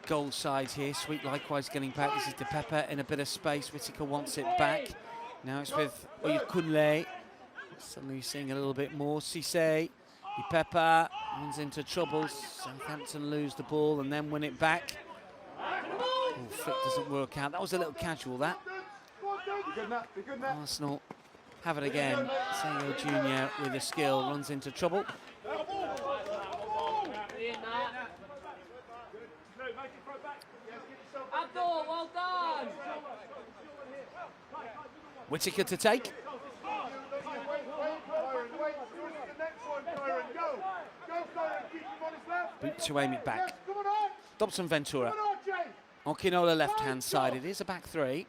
goal side here. Sweet likewise getting back. This is De Pepper in a bit of space. Whittaker wants it back. Now it's with Oyukunle. Suddenly seeing a little bit more. Cisse. De Pepper runs into trouble. Southampton lose the ball and then win it back. Oh, flick doesn't work out. That was a little casual, that. Arsenal have it again. Sinigo Jr. with a skill runs into trouble. Abdul, well done. Whittaker to take. Boot to aim it back. Dobson Ventura. Okinola left-hand side. It is a back three.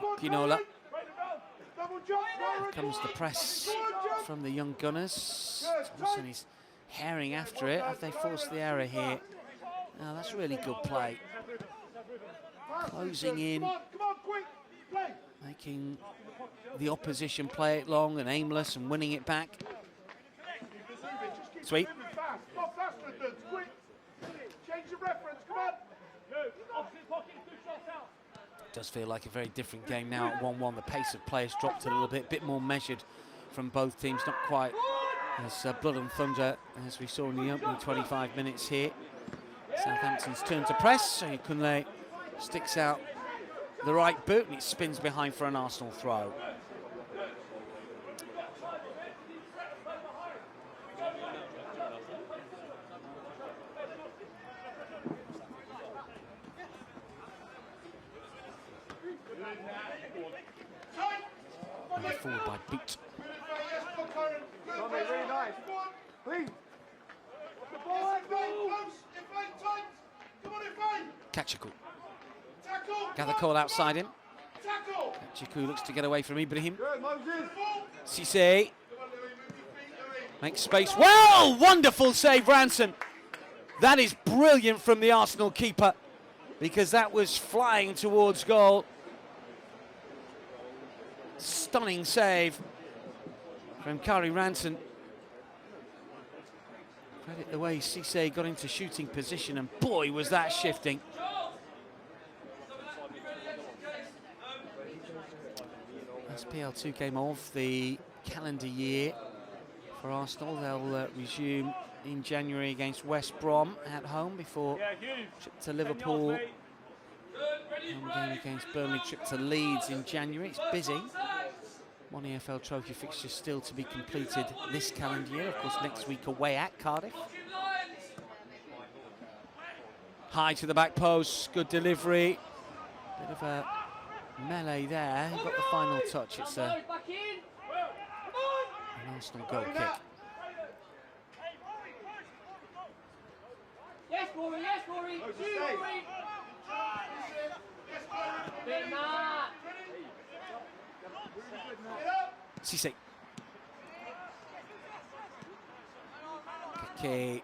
Okinola. Here comes the press from the young Gunners. Thompson is herring after it. Have they forced the error here? No, that's really good play. Closing in, making the opposition play it long and aimless and winning it back. Sweet. Does feel like a very different game now at 1-1. The pace of play has dropped a little bit more measured from both teams, not quite There's blood and thunder, as we saw in the opening 25 minutes here. Southampton's turn to press, so Kunle sticks out the right boot and it spins behind for an Arsenal throw. Moved forward by Boot. Really nice. Please. Kachiku. Gather call outside him. Kachiku looks to get away from Ibrahim. Good, Moses. Cisse makes space. Well, wonderful save, Ranson. That is brilliant from the Arsenal keeper, because that was flying towards goal. Stunning save from Kari Ranson. Credit the way Cisse got into shooting position, and boy, was that shifting. That's PL2 game of the calendar year for Arsenal. They'll resume in January against West Brom at home before trip to Liverpool. Home game against Burnley, trip to Leeds in January. It's busy. One EFL Trophy fixture still to be completed this calendar year. Of course, next week away at Cardiff. High to the back post, good delivery. Bit of a melee there. He got the final touch. It's an Arsenal goal kick. Yes, Rory, yes, Rory. Cisse. Keke,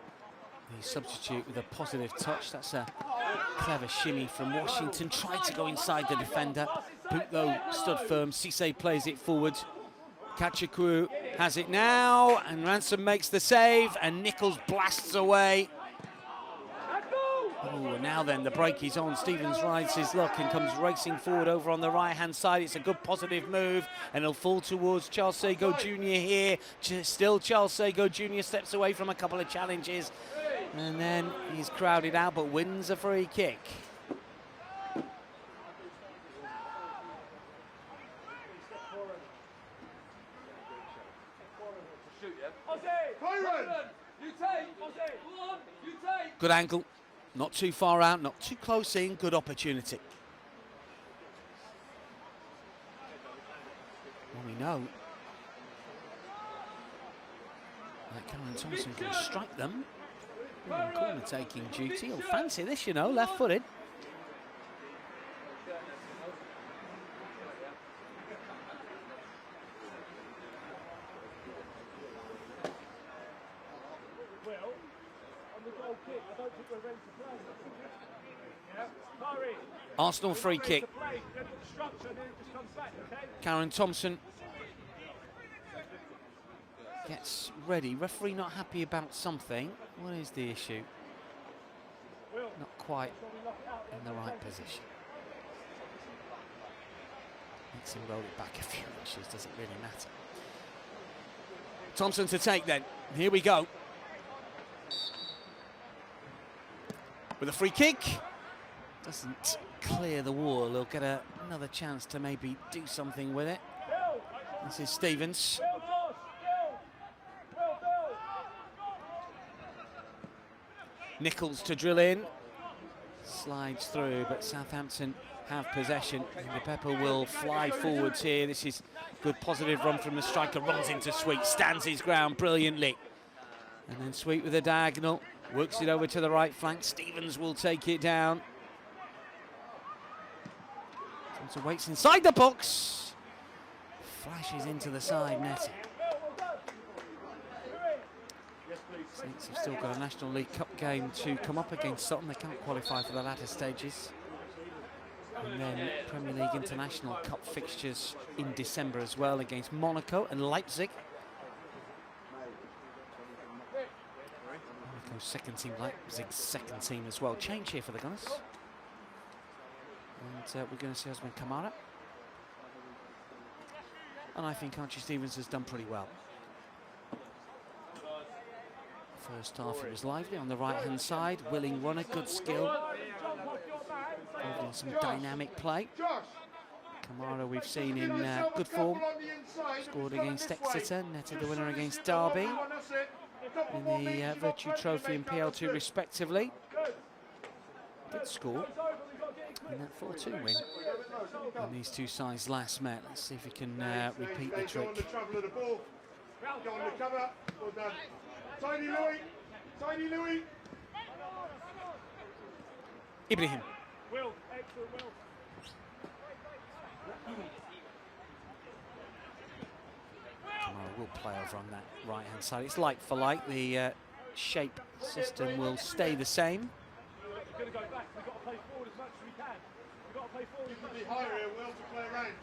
the substitute with a positive touch. That's a clever shimmy from Washington. Tried to go inside the defender. Boot though stood firm. Cisse plays it forward. Kachiku has it now, and Ransom makes the save, and Nichols blasts away. Oh, now then, the break is on. Stevens rides his luck and comes racing forward over on the right-hand side. It's a good positive move, and he'll fall towards Charles Sago Jr. here. Still Charles Sago Jr. steps away from a couple of challenges, and then he's crowded out, but wins a free kick. Good angle. Not too far out, not too close in, good opportunity. Well, we know that Cameron Thompson can strike them. On corner taking duty. He'll fancy this, you know, left-footed. Arsenal free kick. Karen Thompson gets ready. Referee not happy about something. What is the issue? Not quite in the right position. Makes him roll it back a few inches. Doesn't really matter. Thompson to take then. Here we go. With a free kick. Doesn't clear the wall. He'll get another chance to maybe do something with it. This is Stevens. Nichols to drill in. Slides through, but Southampton have possession. And the Pepper will fly forwards here. This is good positive run from the striker. Runs into Sweet, stands his ground brilliantly. And then Sweet with a diagonal. Works it over to the right flank. Stevens will take it down. Thompson waits inside the box. Flashes into the side netting. Saints have still got a National League Cup game to come up against Sutton. They can't qualify for the latter stages. And then Premier League International Cup fixtures in December as well against Monaco and Leipzig. Monaco's second team, Leipzig's second team as well. Change here for the Gunners. And we're going to see Osman Kamara. And I think Archie Stevens has done pretty well. First half it was lively on the right-hand side. Willing runner, good skill. Involved in some dynamic play. Kamara we've seen in good form. Scored against Exeter, netted the winner against Derby in the Virtue Trophy and PL2 respectively. Did score in that 4-2 win when these two sides last met. Let's see if we can repeat the trick. Go on the cover. Well done. Tiny Louis. Tiny Louis. Ibrahim. Will, excellent Will. Kamara will play over on that right-hand side. It's like for like. The shape system will stay the same. We're going to go back. We've got to play forward as much as we can. We've got to play forward. You can be higher here, Will, to play around.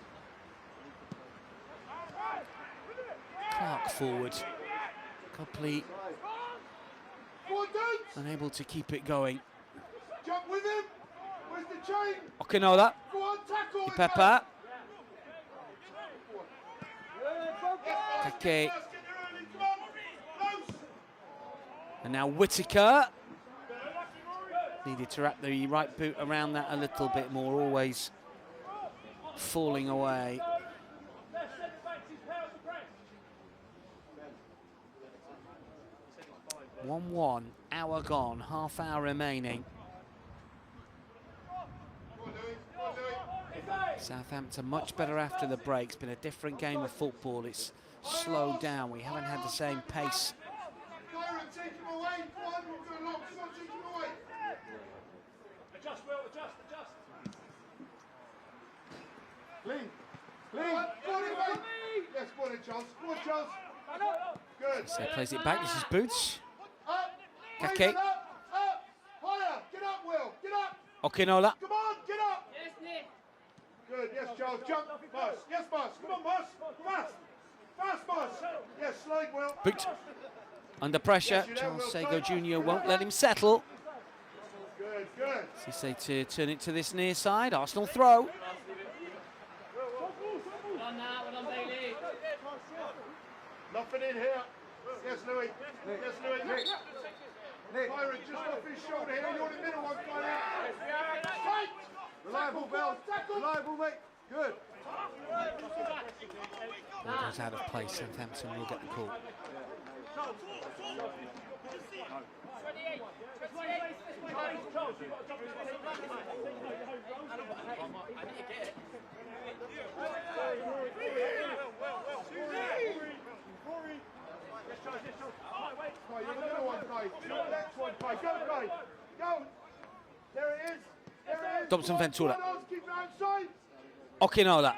Clark forward. Copley Forward, unable to keep it going. jump with him. Where's the chain? Okinola. Go on, tackle. Pepper. Yes, Okay. boss, get there early, come on. Close. And now Whittaker. Needed to wrap the right boot around that a little bit more, always falling away. 1-1, hour gone, half hour remaining. Southampton much better after the break. It's been a different game of football. It's slowed down. We haven't had the same pace. Kyron, take him away. Go on, we'll go long. Come on, take him away. Adjust, Will, adjust. Clean. Go on, mate. Yes, go on, Charles. Go on, Charles. Good. So plays it back. This is Boots. Up. Kake. Raise it up. Higher. Get up, Will. Get up. Okinola. Come on, get up. Good. Yes, Charles. Jump. Boss. Yes, boss. Come on, boss. Fast. Fast, boss. Yes, slide, Will. Boot. Under pressure. Charles Sago Jr. won't let him settle. Good, good. Cisse to turn it to this near side. Arsenal throw. Nothing in here. Yes, Louis. Yes, Louis. Nick. Kyron, just off his shoulder here. You're the middle one, Kyron. Straight. Reliable, Bell. Reliable, mate. Good. Ball goes out of play. Southampton will get the call. You're the middle one, guys. You're the next one, guys. Go, guys. Go. There it is. There it is. Dobson Ventura. Keep it outside. Okinola.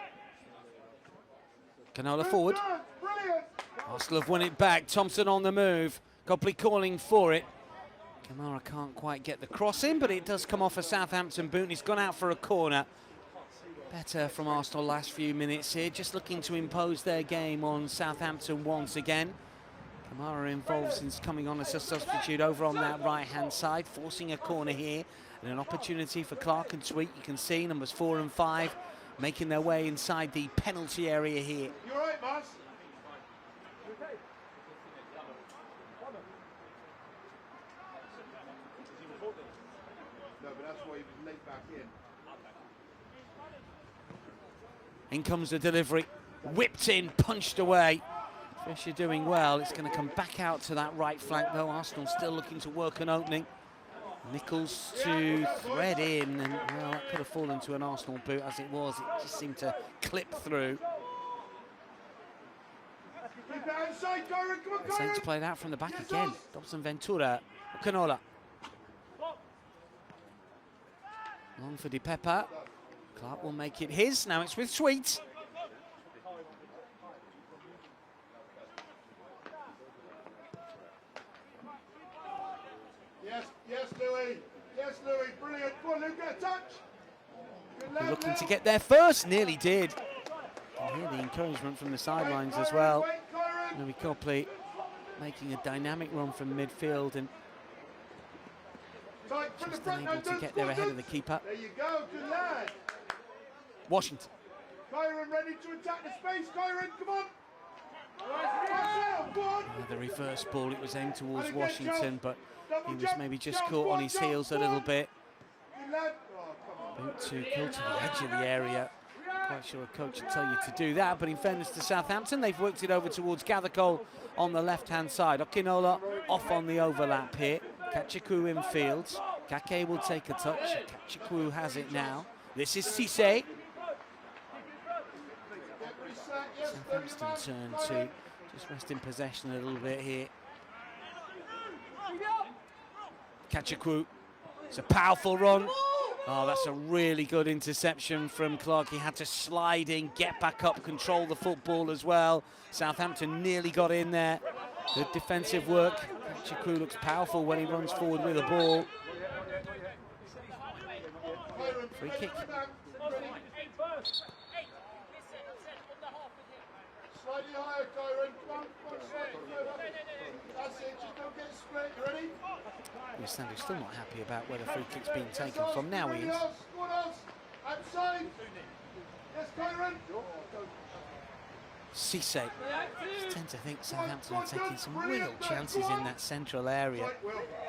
Canola forward. Brilliant. Arsenal have won it back. Thompson on the move. Copley calling for it. Kamara can't quite get the cross in, but it does come off a Southampton boot. He's gone out for a corner. Better from Arsenal last few minutes here. Just looking to impose their game on Southampton once again. Kamara involved since coming on as a substitute over on that right-hand side, forcing a corner here. And an opportunity for Clark and Sweet. You can see numbers 4 and 5 making their way inside the penalty area here. You all right, Mars? No, but that's why he was late back in. In comes the delivery. Whipped in, punched away. Fisher doing well. It's going to come back out to that right flank though. Arsenal still looking to work an opening. Nichols to thread in, and well, that could have fallen to an Arsenal boot as it was. It just seemed to clip through. Keep it outside, Kyron. Come on, Kyron. Saints played out from the back again. Dobson Ventura. Canola. Long for Di Peppa. Clark will make it his. Now it's with Sweet. Yes, Louis. Yes, Louis. Brilliant. Go on, Luke, get a touch. Good lad, Looking to Lou. get there first. Nearly did. You hear the encouragement from the sidelines as well. Wait, Kyron. Louis Copley making a dynamic run from midfield and Tight from the just front, unable no, to get there ahead of the keeper. There you go. Good lad. Washington. Kyron ready to attack the space. Kyron, come on. The reverse ball, it was aimed towards Washington, but he was maybe just caught on his heels a little bit. Boot too close to the edge of the area. Quite sure a coach would tell you to do that, but in fairness to Southampton, they've worked it over towards Gathercole on the left-hand side. Okinola off on the overlap here. Kachiku in field. Kake will take a touch. Kachiku has it now. This is Cisse. Southampton turn to just rest in possession a little bit here. Kachiku. It's a powerful run. Oh, that's a really good interception from Clark. He had to slide in, get back up, control the football as well. Southampton nearly got in there. Good defensive work. Kachiku looks powerful when he runs forward with the ball. Free kick. Slightly higher, Kyron. Come on, slightly further. That's it, just don't get split. You ready? He's still not happy about where the free kick's been taken from. Now he is. Outside. Yes, Kyron. Cisse. I tend to think Southampton are taking some real chances in that central area.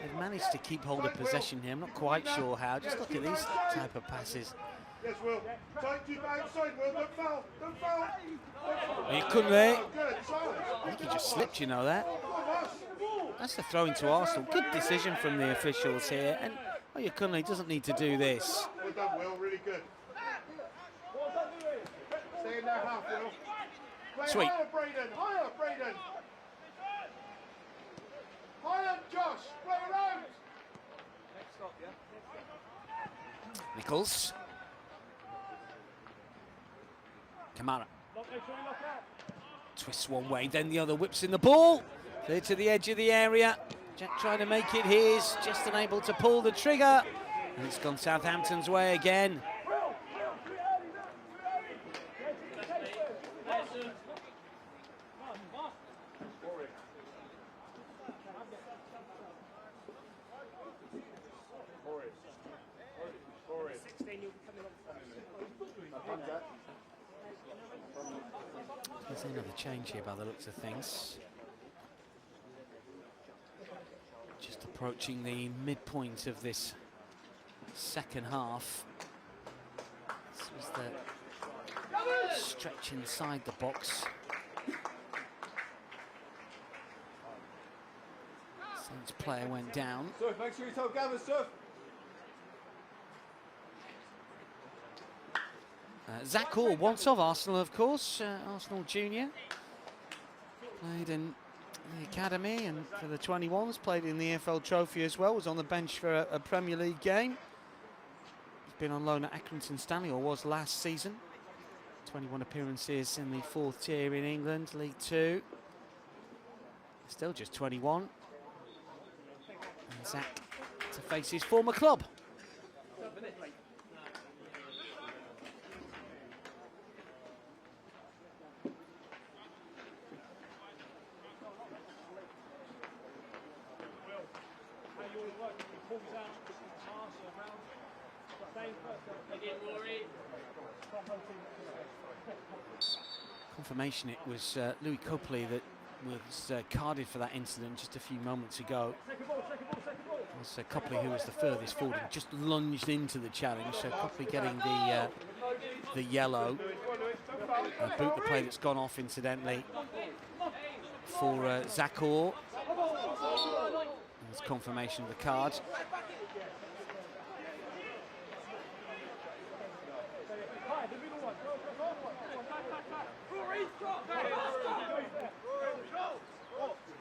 They've managed to keep hold of possession here. I'm not quite sure how. Just look at these type of passes. Yes, Will. Tight, keep outside, Will. Don't foul. Don't foul. He couldn't, eh? Good, solid. I think he just slipped, you know that. That's the throw into Arsenal. Good decision from the officials here. And Oyekunle doesn't need to do this. Well done, Will. Really good. Stay in that half, Will. Play Sweet. higher, Braden. Higher, Braden. Higher, Josh. Play around. Next stop, yeah? Nichols. Kamara. Twists one way, then the other, whips in the ball. Clear to the edge of the area. Jack trying to make it his, just unable to pull the trigger. And it's gone Southampton's way again. There's another change here by the looks of things. Just approaching the midpoint of this second half. This was the stretch inside the box. Saints player went down. Surf, make sure you tell Gavin, Surf. Zach Hall, once of Arsenal, of course, Arsenal junior. Played in the academy and for the 21s, played in the EFL Trophy as well, was on the bench for a Premier League game. He's been on loan at Accrington Stanley, or was last season. 21 appearances in the 4th tier in England, League 2. Still just 21. And Zach to face his former club. Confirmation it was Louis Copley that was carded for that incident just a few moments ago. It was Copley who was the furthest forward and just lunged into the challenge, so Copley getting the yellow. Boot the play that's gone off incidentally for Zakor. There's confirmation of the card.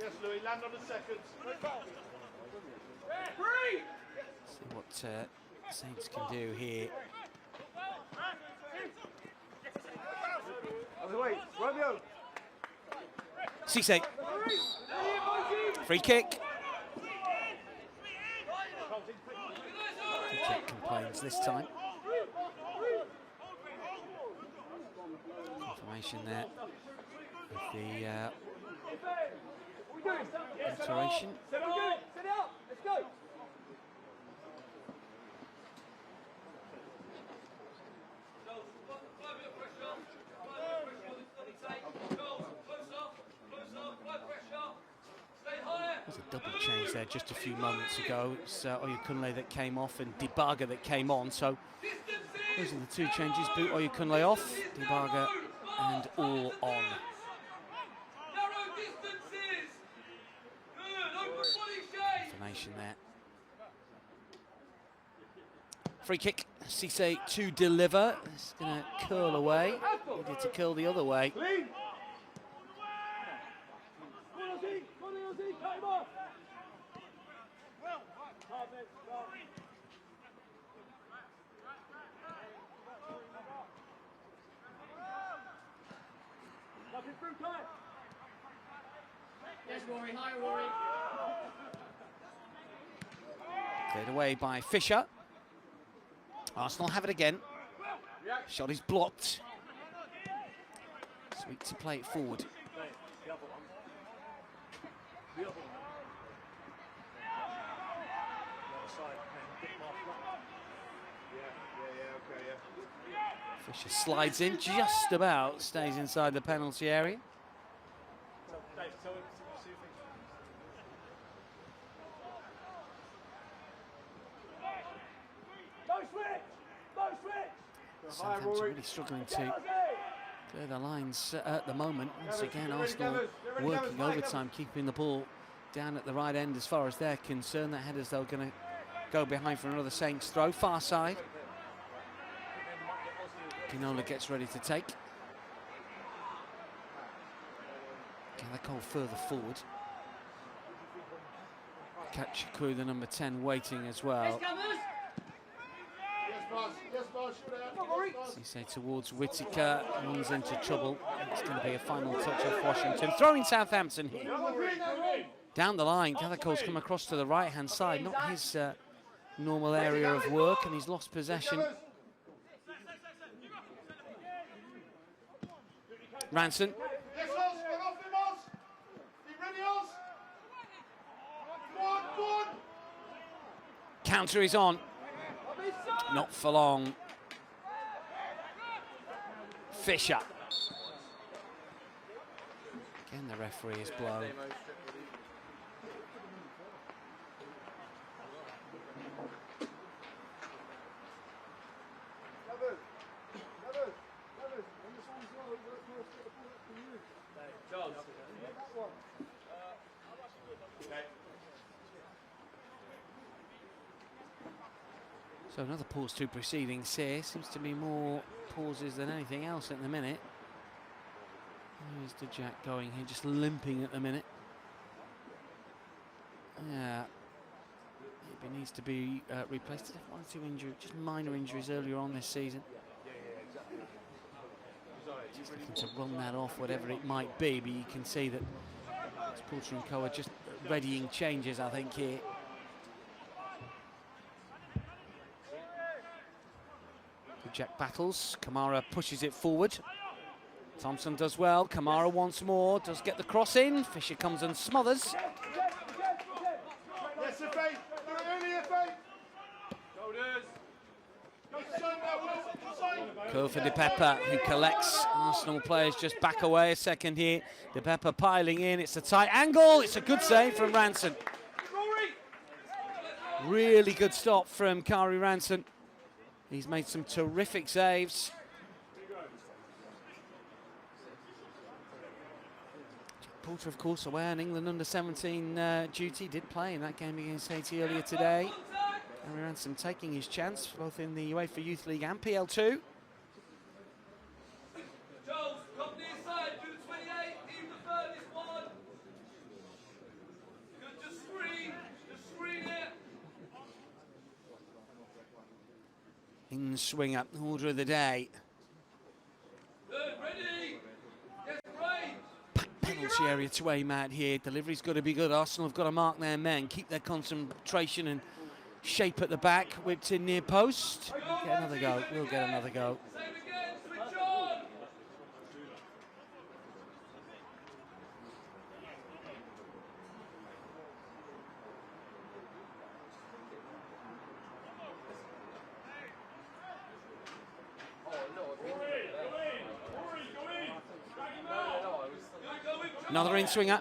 Yes, Louis, land on the seconds. See what Saints can do here. Out of the way, Romeo. Cisse. Free kick. Free kick complains this time. Confirmation there with the alteration. Set it up, let's go. double change there just a few moments ago. It's Oyukunle that came off and Dibaga that came on. So those are the two changes. Boot Oyukunle off, Dibaga and all on. Narrow distances. Good. Open body shape. Information there. Free kick, Cisse to deliver. It's going to curl away. Needed to curl the other way. Clean. Yes, Rory. Hi, Rory. Cleared away by Fisher. Arsenal have it again. Shot is blocked. Sweet to play it forward. The other one. The other one. The other side, and get marked up. Okay, yeah. Fisher slides in, just about stays inside the penalty area. So, Dave, tell him to see if he... No switch. No switch. Southampton really struggling to clear the lines at the moment. Once again, Arsenal working overtime, keeping the ball down at the right end as far as they're concerned. That header's though going to go behind for another Saints throw, far side. Pinola gets ready to take. Cole further forward. Catch Crew, the number 10, waiting as well. Yes, boss, shoot out. Cisse towards Whittaker, runs into trouble. It's going to be a final touch off Washington. Throwing Southampton here. Down the line, Cole's come across to the right-hand side, not his normal area of work, and he's lost possession. Ranson. Yes, Oz, get off him, Oz. Be ready, Oz. Go on. Counter is on. Not for long. Fisher. Again, the referee is blown. So another pause to proceedings here. Seems to be more pauses than anything else at the minute. Where's the Jack going here? Just limping at the minute. Yeah. Maybe needs to be replaced. Did have one or two injuries, just minor injuries earlier on this season. Just looking to run that off, whatever it might be, but you can see that Porter and Co are just readying changes, I think, here. Jack battles, Kamara pushes it forward. Thompson does well, Kamara once more, does get the cross in. Fisher comes and smothers. Yes, FA. Do it early, FA. Shoulders. Go for De Pepper, who collects. Arsenal players just back away a second here. De Pepper piling in, it's a tight angle, it's a good save from Ranson. Really good stop from Kari Ranson. He's made some terrific saves. Porter, of course, away on England under-17 duty. Did play in that game against Haiti earlier today. Kari Ranson taking his chance, both in the UEFA Youth League and PL2. Jones, come near side, do the 28, even the furthest one. Good, just screen it. In swinger, order of the day. Good, ready. Get right. Penalty area to aim at here. Delivery's got to be good. Arsenal have got to mark their men, keep their concentration and shape at the back. Whipped in near post. Get another go. We'll get another go. Same again, switch on. Another in swinger.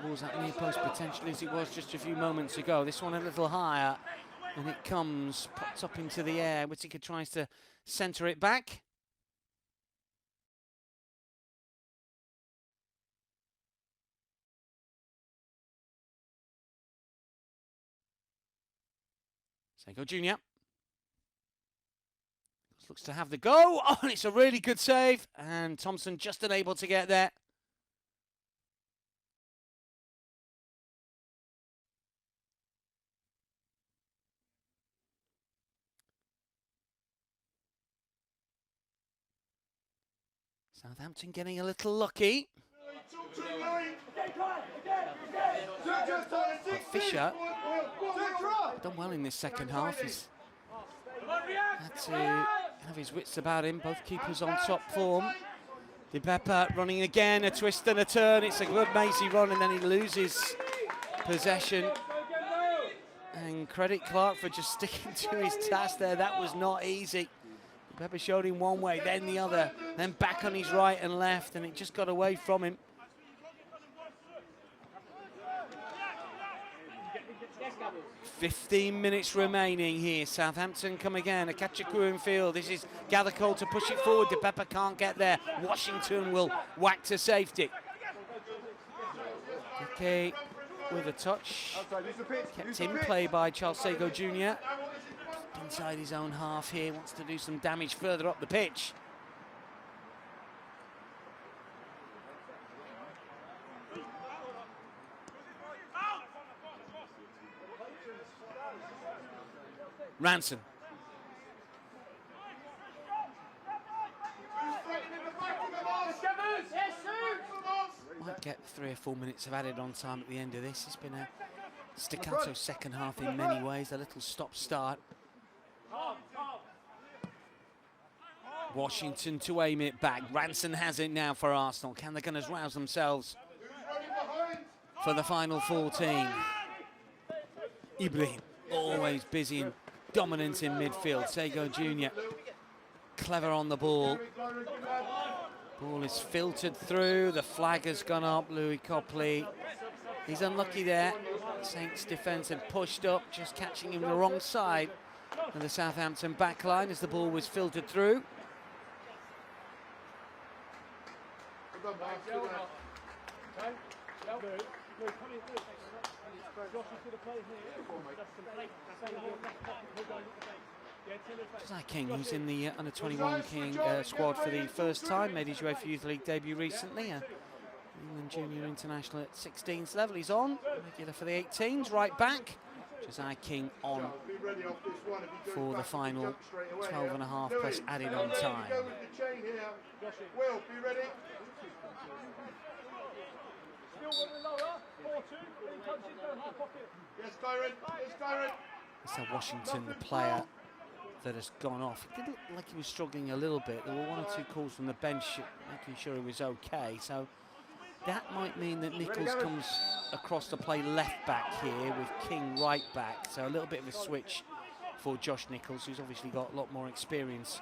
towards that near post potentially as it was just a few moments ago. This one a little higher, and it comes, pops up into the air. Whittaker tries to centre it back. Sego Jr. Looks to have the go. Oh, and it's a really good save. And Thompson just unable to get there. Southampton getting a little lucky. But Fisher done well in this second half. He's had to have his wits about him. Both keepers on top form. Di Beppa running again, a twist and a turn. It's a good mazy run, and then he loses possession. And credit Clark for just sticking to his task there. That was not easy. Di Beppa showed him one way, then the other, then back on his right and left, and it just got away from him. 15 minutes remaining here. Southampton come again. Akachaku in field. This is Gathercole to push it forward. Di Beppa can't get there. Washington will whack to safety. Okay, with a touch. Kept in play by Charles Sego Jr. Inside his own half here. Wants to do some damage further up the pitch. Ranson. Might get 3 or 4 minutes of added on time at the end of this. It's been a staccato second half in many ways, a little stop-start. Washington to aim it back. Ranson has it now for Arsenal. Can the Gunners rouse themselves for the final 14? Ibrahim, always busy and dominant in midfield. Sego Jr. clever on the ball. Ball is filtered through. The flag has gone up. Louis Copley, he's unlucky there. Saints defence had pushed up, just catching him the wrong side of the Southampton back line as the ball was filtered through. Josiah King, who's in the under-21 squad for the first time, made his UEFA Youth League debut recently. England Junior International at 16s level. He's on, regular for the 18s, right back. Josiah King on for the final 12.5 plus added on time. Will, be ready. Yes, Kyron. Yes, Kyron. It's Washington, the player that has gone off. It did look like he was struggling a little bit. There were 1 or 2 calls from the bench making sure he was okay. So that might mean that Nichols comes across to play left back here with King right back. So a little bit of a switch for Josh Nichols, who's obviously got a lot more experience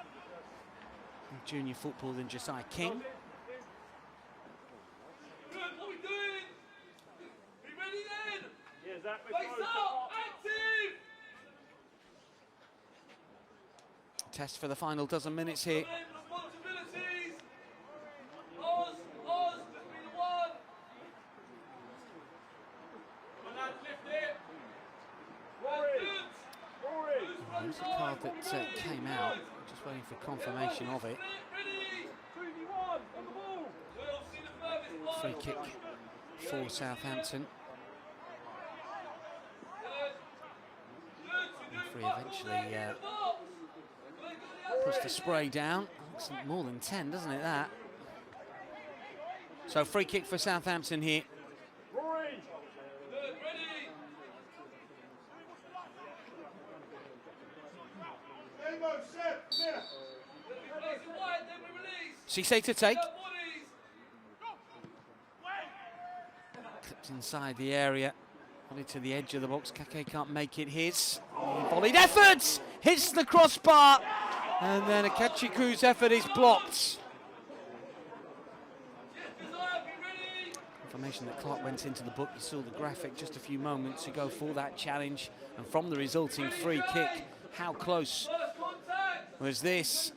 in junior football than Josiah King. Test for the final dozen minutes here. There's a card that came out, just waiting for confirmation of it. Free kick for Southampton. Referee eventually puts the spray down. Looks more than 10, doesn't it, that? So free kick for Southampton here. Cisse to take. Clips inside the area. Volley to the edge of the box. Kake can't make it his. Volleyed efforts! Hits the crossbar. And then Akachiku's effort is blocked. Confirmation that Clark went into the book. You saw the graphic just a few moments ago for that challenge. And from the resulting free kick, how close was this?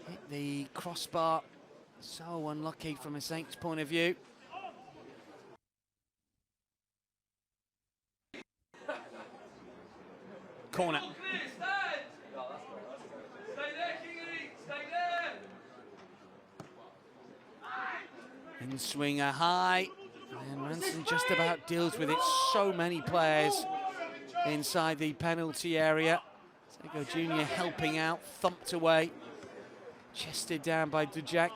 Hit the crossbar. So unlucky from a Saints point of view. Corner. In swinger high, and Ranson just about deals with it. So many players inside the penalty area. Sego Jr. helping out, thumped away, chested down by Dujak.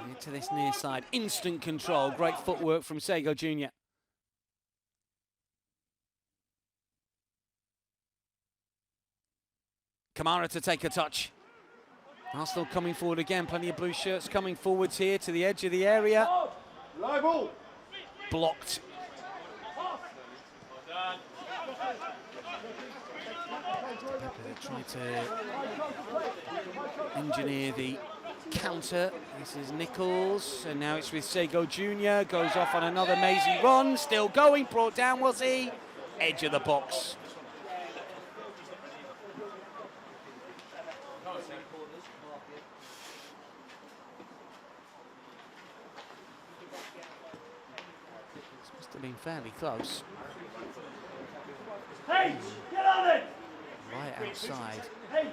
Into this near side, instant control, great footwork from Sego Jr. Kamara to take a touch. Arsenal coming forward again, plenty of blue shirts coming forwards here to the edge of the area. Live ball. Blocked. Try to engineer the counter. This is Nichols, and now it's with Sego Jr. Goes off on another mazy run, still going, brought down was he? Edge of the box. This must have been fairly close. Hey, get on it! Right outside. Hey!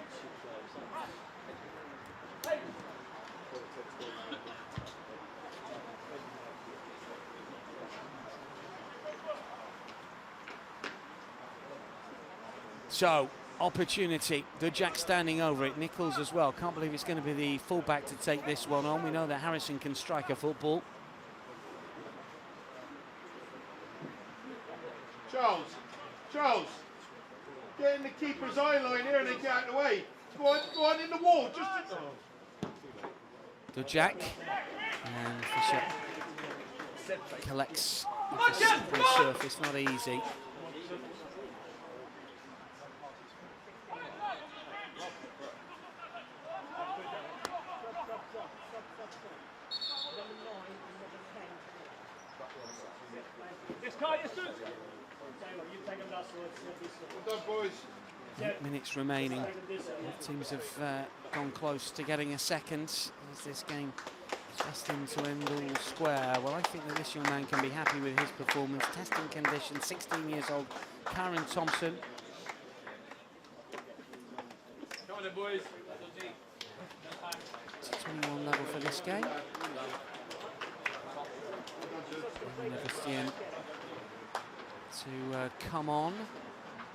So, opportunity. Dujak standing over it. Nichols as well. Can't believe it's going to be the fullback to take this one on. We know that Harrison can strike a football. Charles, get in the keeper's eye line here and then get out of the way. Go on in the wall. Just. Dujak. And Fisher collects the slippery surface. Not easy. Well done, boys. 8 minutes remaining. Both teams have gone close to getting a second as this game is destined to end all square. Well, I think that this young man can be happy with his performance. Testing conditions, 16 years old, Karen Thompson. Come on then, boys. It's a 21 level for this game. Neverstian to come on.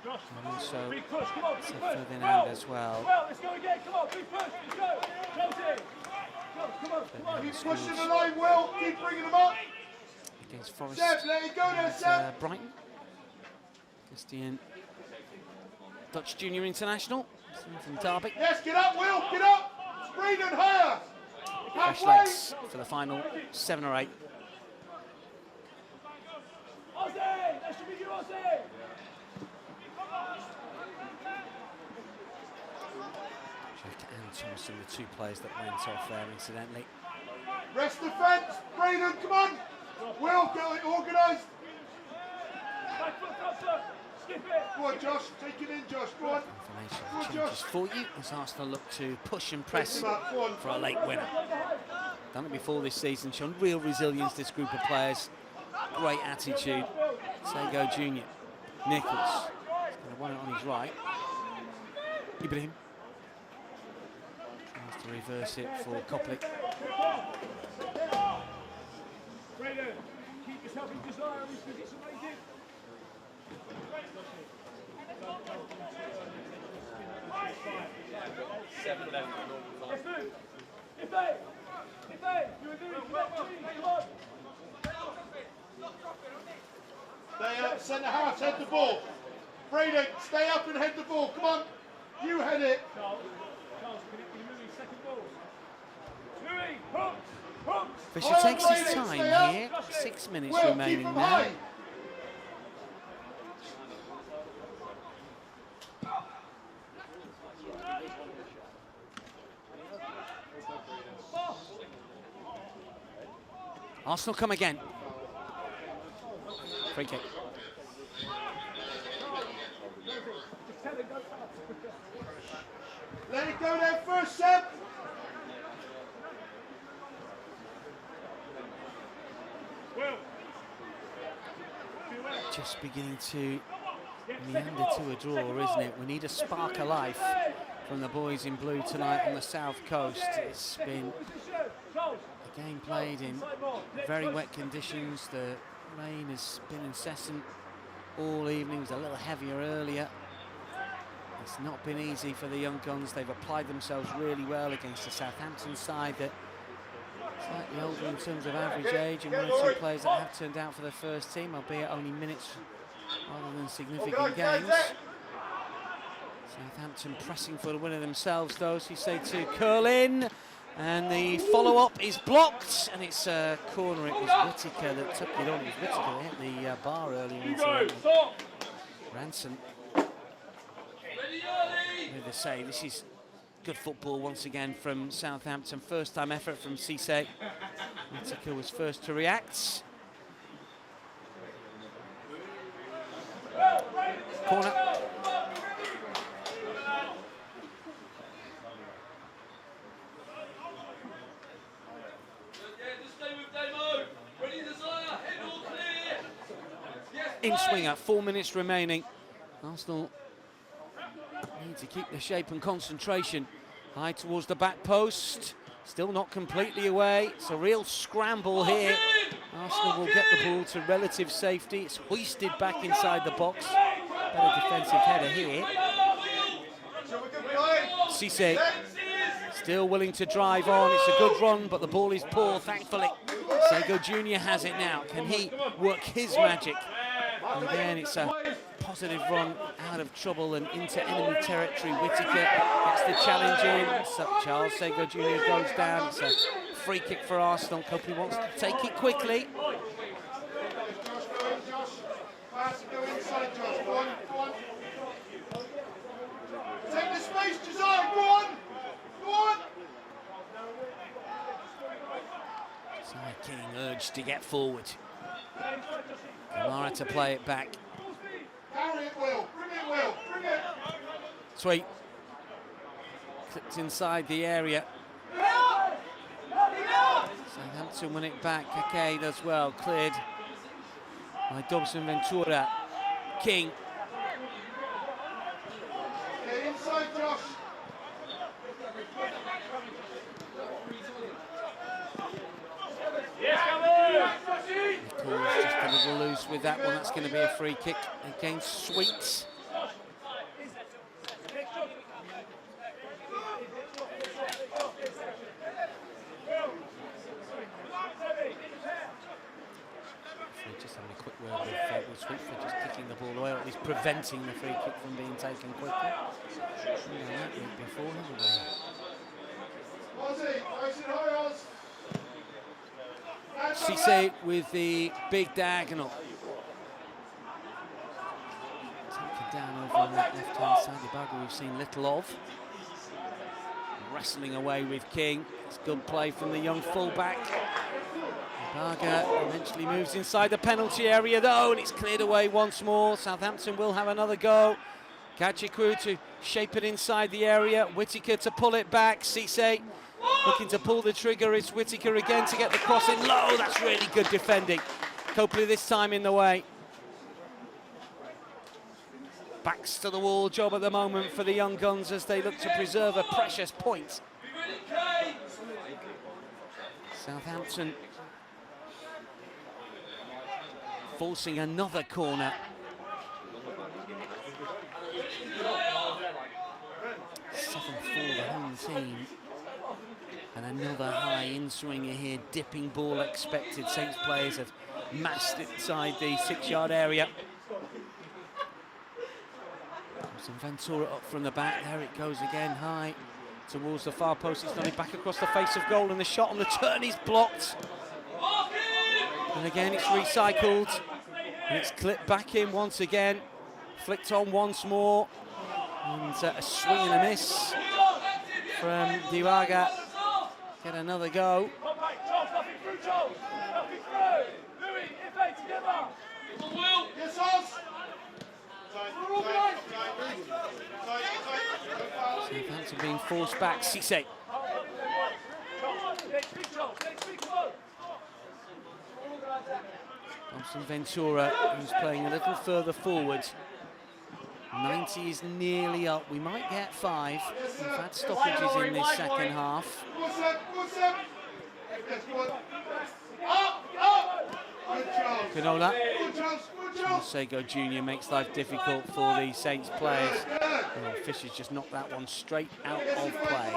And also Ferdinand as well. Let's go again, come on, big push, let's go! Come on. Keep pushing the line, Will. Keep bringing them up. Against Forest. Seb, let it go there, Seb. Brighton. Christian, Dutch Junior International from Derby. Yes, get up, Will, get up. Braden, higher. Fresh Halfway. legs for the final 7 or 8. Ozzy! That should be you, Ozzy! Jack and Thompson, the two players that went off there, incidentally. Rest defence. Braden, come on. Will, get it organised. Back foot, front foot! Skip it! Go on, Josh. Take it in, Josh. Go on. Information changes for you as Arsenal look to push and press Go on. for a late winner. Done it before this season, shown real resilience, this group of players. Great attitude. Sego Jr. Nichols. He's going to want it on his right. Ibrahim. Tries to reverse it for Koplik. Brayden, keep yourself in desire on this position, mate. Let's move. Ife, you were doing it, come on. Stay up, centre half, head the ball. Braden, stay up and head the ball. Come on. You head it. Charles, can it be moving second ball? Louis, hooks. Fisher takes his time here. 6 minutes Will, remaining keep him now. high. Arsenal come again. Free kick. Let it go there first, Seb. Just beginning to meander to a draw, isn't it? We need a spark of life from the boys in blue tonight on the south coast. It's been a game played in very wet conditions. The rain has been incessant all evening. It was a little heavier earlier. It's not been easy for the young guns. They've applied themselves really well against the Southampton side that slightly older in terms of average age, and one or two players that have turned out for the first team, albeit only minutes rather than significant games. Southampton pressing for the winner themselves, though, so you say to curl in, and the follow-up is blocked, and it's a corner. It was Whittaker that took it on. It was Whittaker that hit the bar earlier in the Ranson with the save. This is good football once again from Southampton. First time effort from Cisse. Whittaker was first to react. Corner. In swinger, 4 minutes remaining. Arsenal need to keep the shape and concentration. High towards the back post. Still not completely away. It's a real scramble here. Arsenal will get the ball to relative safety. It's hoisted back inside the box. Better defensive header here. Cisse still willing to drive on. It's a good run, but the ball is poor, thankfully. Sego Jr. has it now. Can he work his magic? And again, it's a positive run out of trouble and into enemy territory. Whittaker gets the challenge in. So Charles Sego Jr. goes down. It's a free kick for Arsenal. Copley wants to take it quickly. Take the space, Josiah, go on! Go on! Josiah King urged to get forward. Kamara to play it back. Carry it, Will. Bring it, Will. Bring it. Sweet. Clipped inside the area. Southampton win it back. Kake does well. Cleared by Dobson Ventura. King. Get inside, Josh. Nichols just a little loose with that one. That's going to be a free kick against Sweets. Just having a quick word with Sweets for just kicking the ball away, or at least preventing the free kick from being taken quickly. Before, haven't they? Cisse with the big diagonal. Taken down over on that left-hand side. Ibaga we've seen little of. Wrestling away with King. It's good play from the young fullback. Ibaga eventually moves inside the penalty area though, and it's cleared away once more. Southampton will have another go. Kachikwu to shape it inside the area. Whittaker to pull it back. Cisse looking to pull the trigger. It's Whittaker again to get the cross in low. That's really good defending. Copley this time in the way. Backs to the wall job at the moment for the young guns as they look to preserve a precious point. Southampton forcing another corner. 7 for the home team. And another high in-swinger here, dipping ball expected. Saints players have massed inside the 6-yard area. Some Ventura up from the back. There it goes again, high towards the far post. It's nodded back across the face of goal, and the shot on the turn is blocked. And again, it's recycled. And it's clipped back in once again. Flicked on once more. And a swing and a miss from Ibaga. Get another go. Southampton being forced back. Cisse. Thompson Ventura, who's playing a little further forward. 90 is nearly up. We might get 5. We've had stoppages in this second half. Canola. Sego Jr. makes life difficult for the Saints players. Oh, Fisher's just knocked that one straight out of play.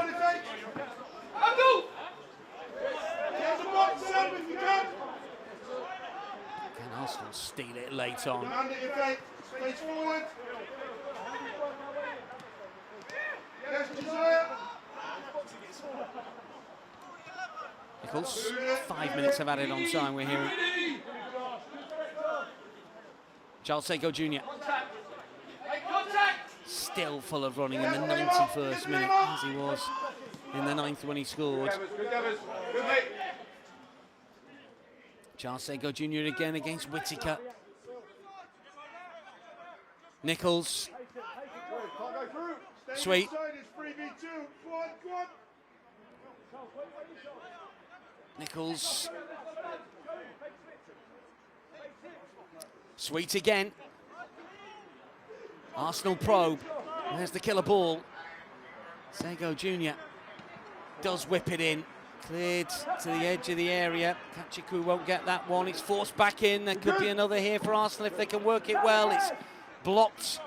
Can Arsenal steal it late on? Nichols, 5 minutes have added on time, we're hearing. Charles Sego Jr. Still full of running in the 91st minute, as he was in the 9th when he scored. Charles Sego Jr. again against Whittaker. Nichols. Sweet. Nichols. Sweet again. Arsenal probe. There's the killer ball. Sego Jr. does whip it in. Cleared to the edge of the area. Kachiku won't get that one. It's forced back in. There could be another here for Arsenal if they can work it well. It's blocked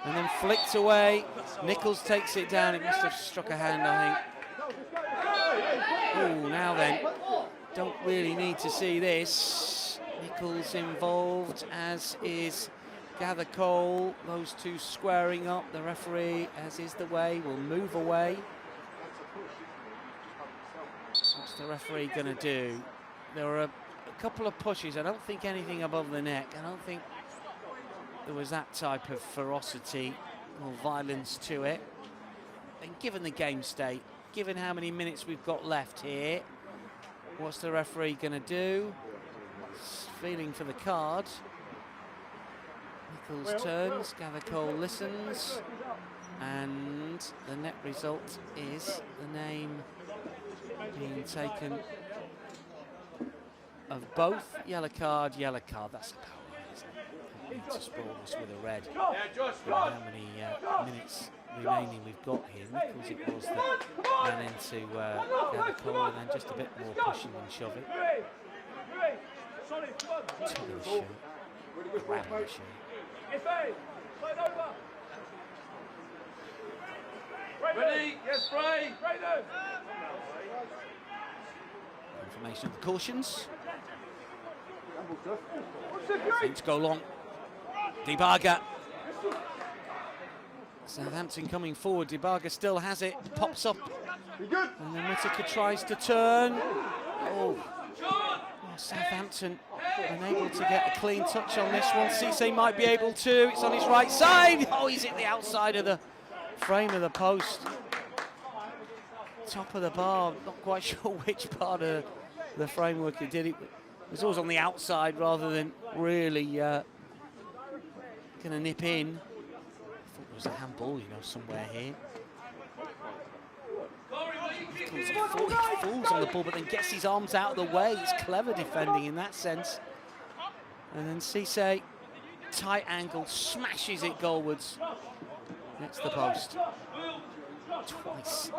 and then flicked away. Nichols takes it down. It must have struck a hand, I think. Oh, now then. Don't really need to see this. Nichols involved, as is Gather Cole. Those two squaring up. The referee, as is the way, will move away. What's the referee going to do? There were a couple of pushes. I don't think anything above the neck. I don't think there was that type of ferocity or violence to it. And given the game state, given how many minutes we've got left here, what's the referee going to do? Feeling for the card. Nichols turns, Gather Cole listens, and the net result is the name being taken of both. Yellow card. That's a power, isn't it? We need to spoil this with a red. How many minutes remaining we've got here. Nichols it was that ran into Gather Cole, and then just a bit more pushing and shoving. To the shoot. Grabbing the shoot. Ready? Yes, Bray. Information of the cautions. Things go long. Dibaga. Southampton coming forward. Dibaga still has it. Pops up. And then Whittaker tries to turn. Oh, Southampton unable to get a clean touch on this one. Cisse might be able to. It's on his right side. Oh, he's hit the outside of the frame of the post. Top of the bar. Not quite sure which part of the framework he did it. It was always on the outside rather than really going to nip in. I thought it was a handball, you know, somewhere here. He falls on the ball, but then gets his arms out of the way. It's clever defending in that sense. And then Cisse, tight angle, smashes it goalwards. Next the post. Twice.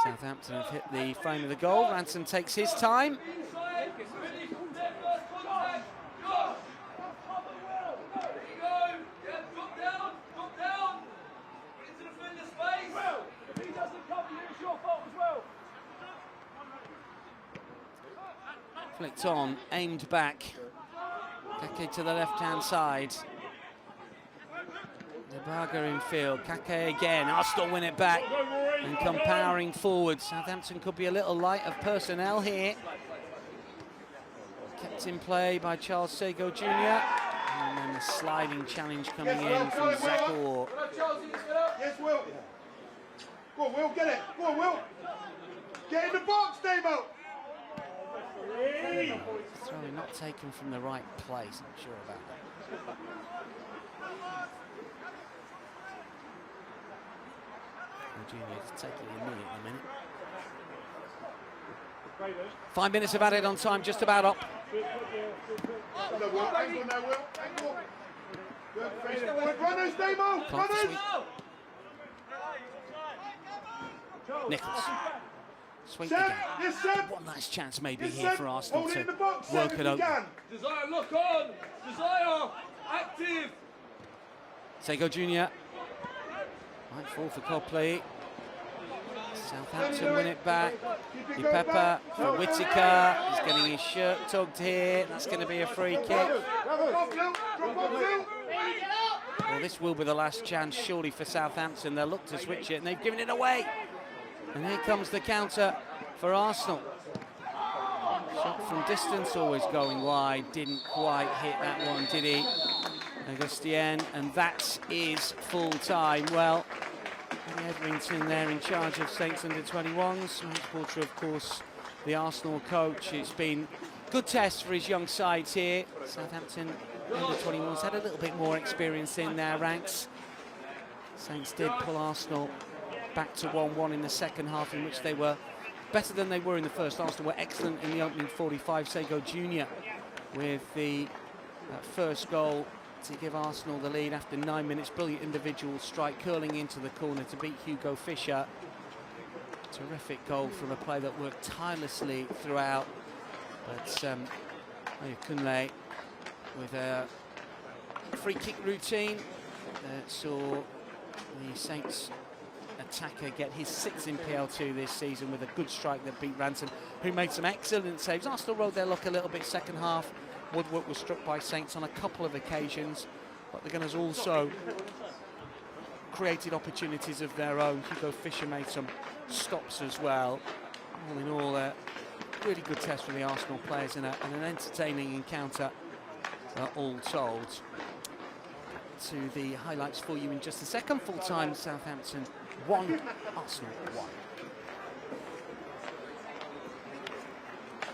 Southampton have hit the frame of the goal. Ransom takes his time. Flicked on, aimed back. Kake to the left-hand side. Dibaga in field. Kake again. Arsenal win it back and come powering forward. Southampton could be a little light of personnel here. Kept in play by Charles Sego Jr. And then the sliding challenge coming in from Zakor. Yes, Will. Go on, Will, get it. Go on, Will. Get in the box, Davo. Throwing not taken from the right place, I'm sure about that. Junior's taking a minute in a minute. 5 minutes of added on time, just about up. Runners, Demo! Runners! Nichols. Sweep Seb, again. yes, Seb. One last chance maybe Yes, here Seb. for Arsenal Hold it to in the box, Seb, work if it you out. can. Desire, lock on! Desire, active! Sego Junior. Might fall for Copley. Southampton win it back. Pepper for Whittaker. He's getting his shirt tugged here. That's going to be a free kick. Drop off, Lil. Well, this will be the last chance, surely, for Southampton. They'll look to switch it, and they've given it away. And here comes the counter for Arsenal. Shot from distance, always going wide. Didn't quite hit that one, did he? Augustien, and that is full time. Well, Eddie Edrington there in charge of Saints U21s. Match Porter, of course, the Arsenal coach. It's been good test for his young sides here. Southampton U21s had a little bit more experience in their ranks. Saints did pull Arsenal back to 1-1 in the second half, in which they were better than they were in the first. Arsenal were excellent in the opening 45. Sego Junior with the first goal to give Arsenal the lead after 9 minutes. Brilliant individual strike, curling into the corner to beat Hugo Fischer. Terrific goal from a player that worked tirelessly throughout. But Kunle with a free kick routine saw the Saints attacker get his 6th in PL2 this season with a good strike that beat Ransom, who made some excellent saves. Arsenal rode their luck a little bit second half. Woodward was struck by Saints on a couple of occasions, but the Gunners also created opportunities of their own. Hugo Fischer made some stops as well. All in all, a really good test for the Arsenal players and an entertaining encounter, all told. To the highlights for you in just a second. Full time, Southampton 1, Arsenal 1.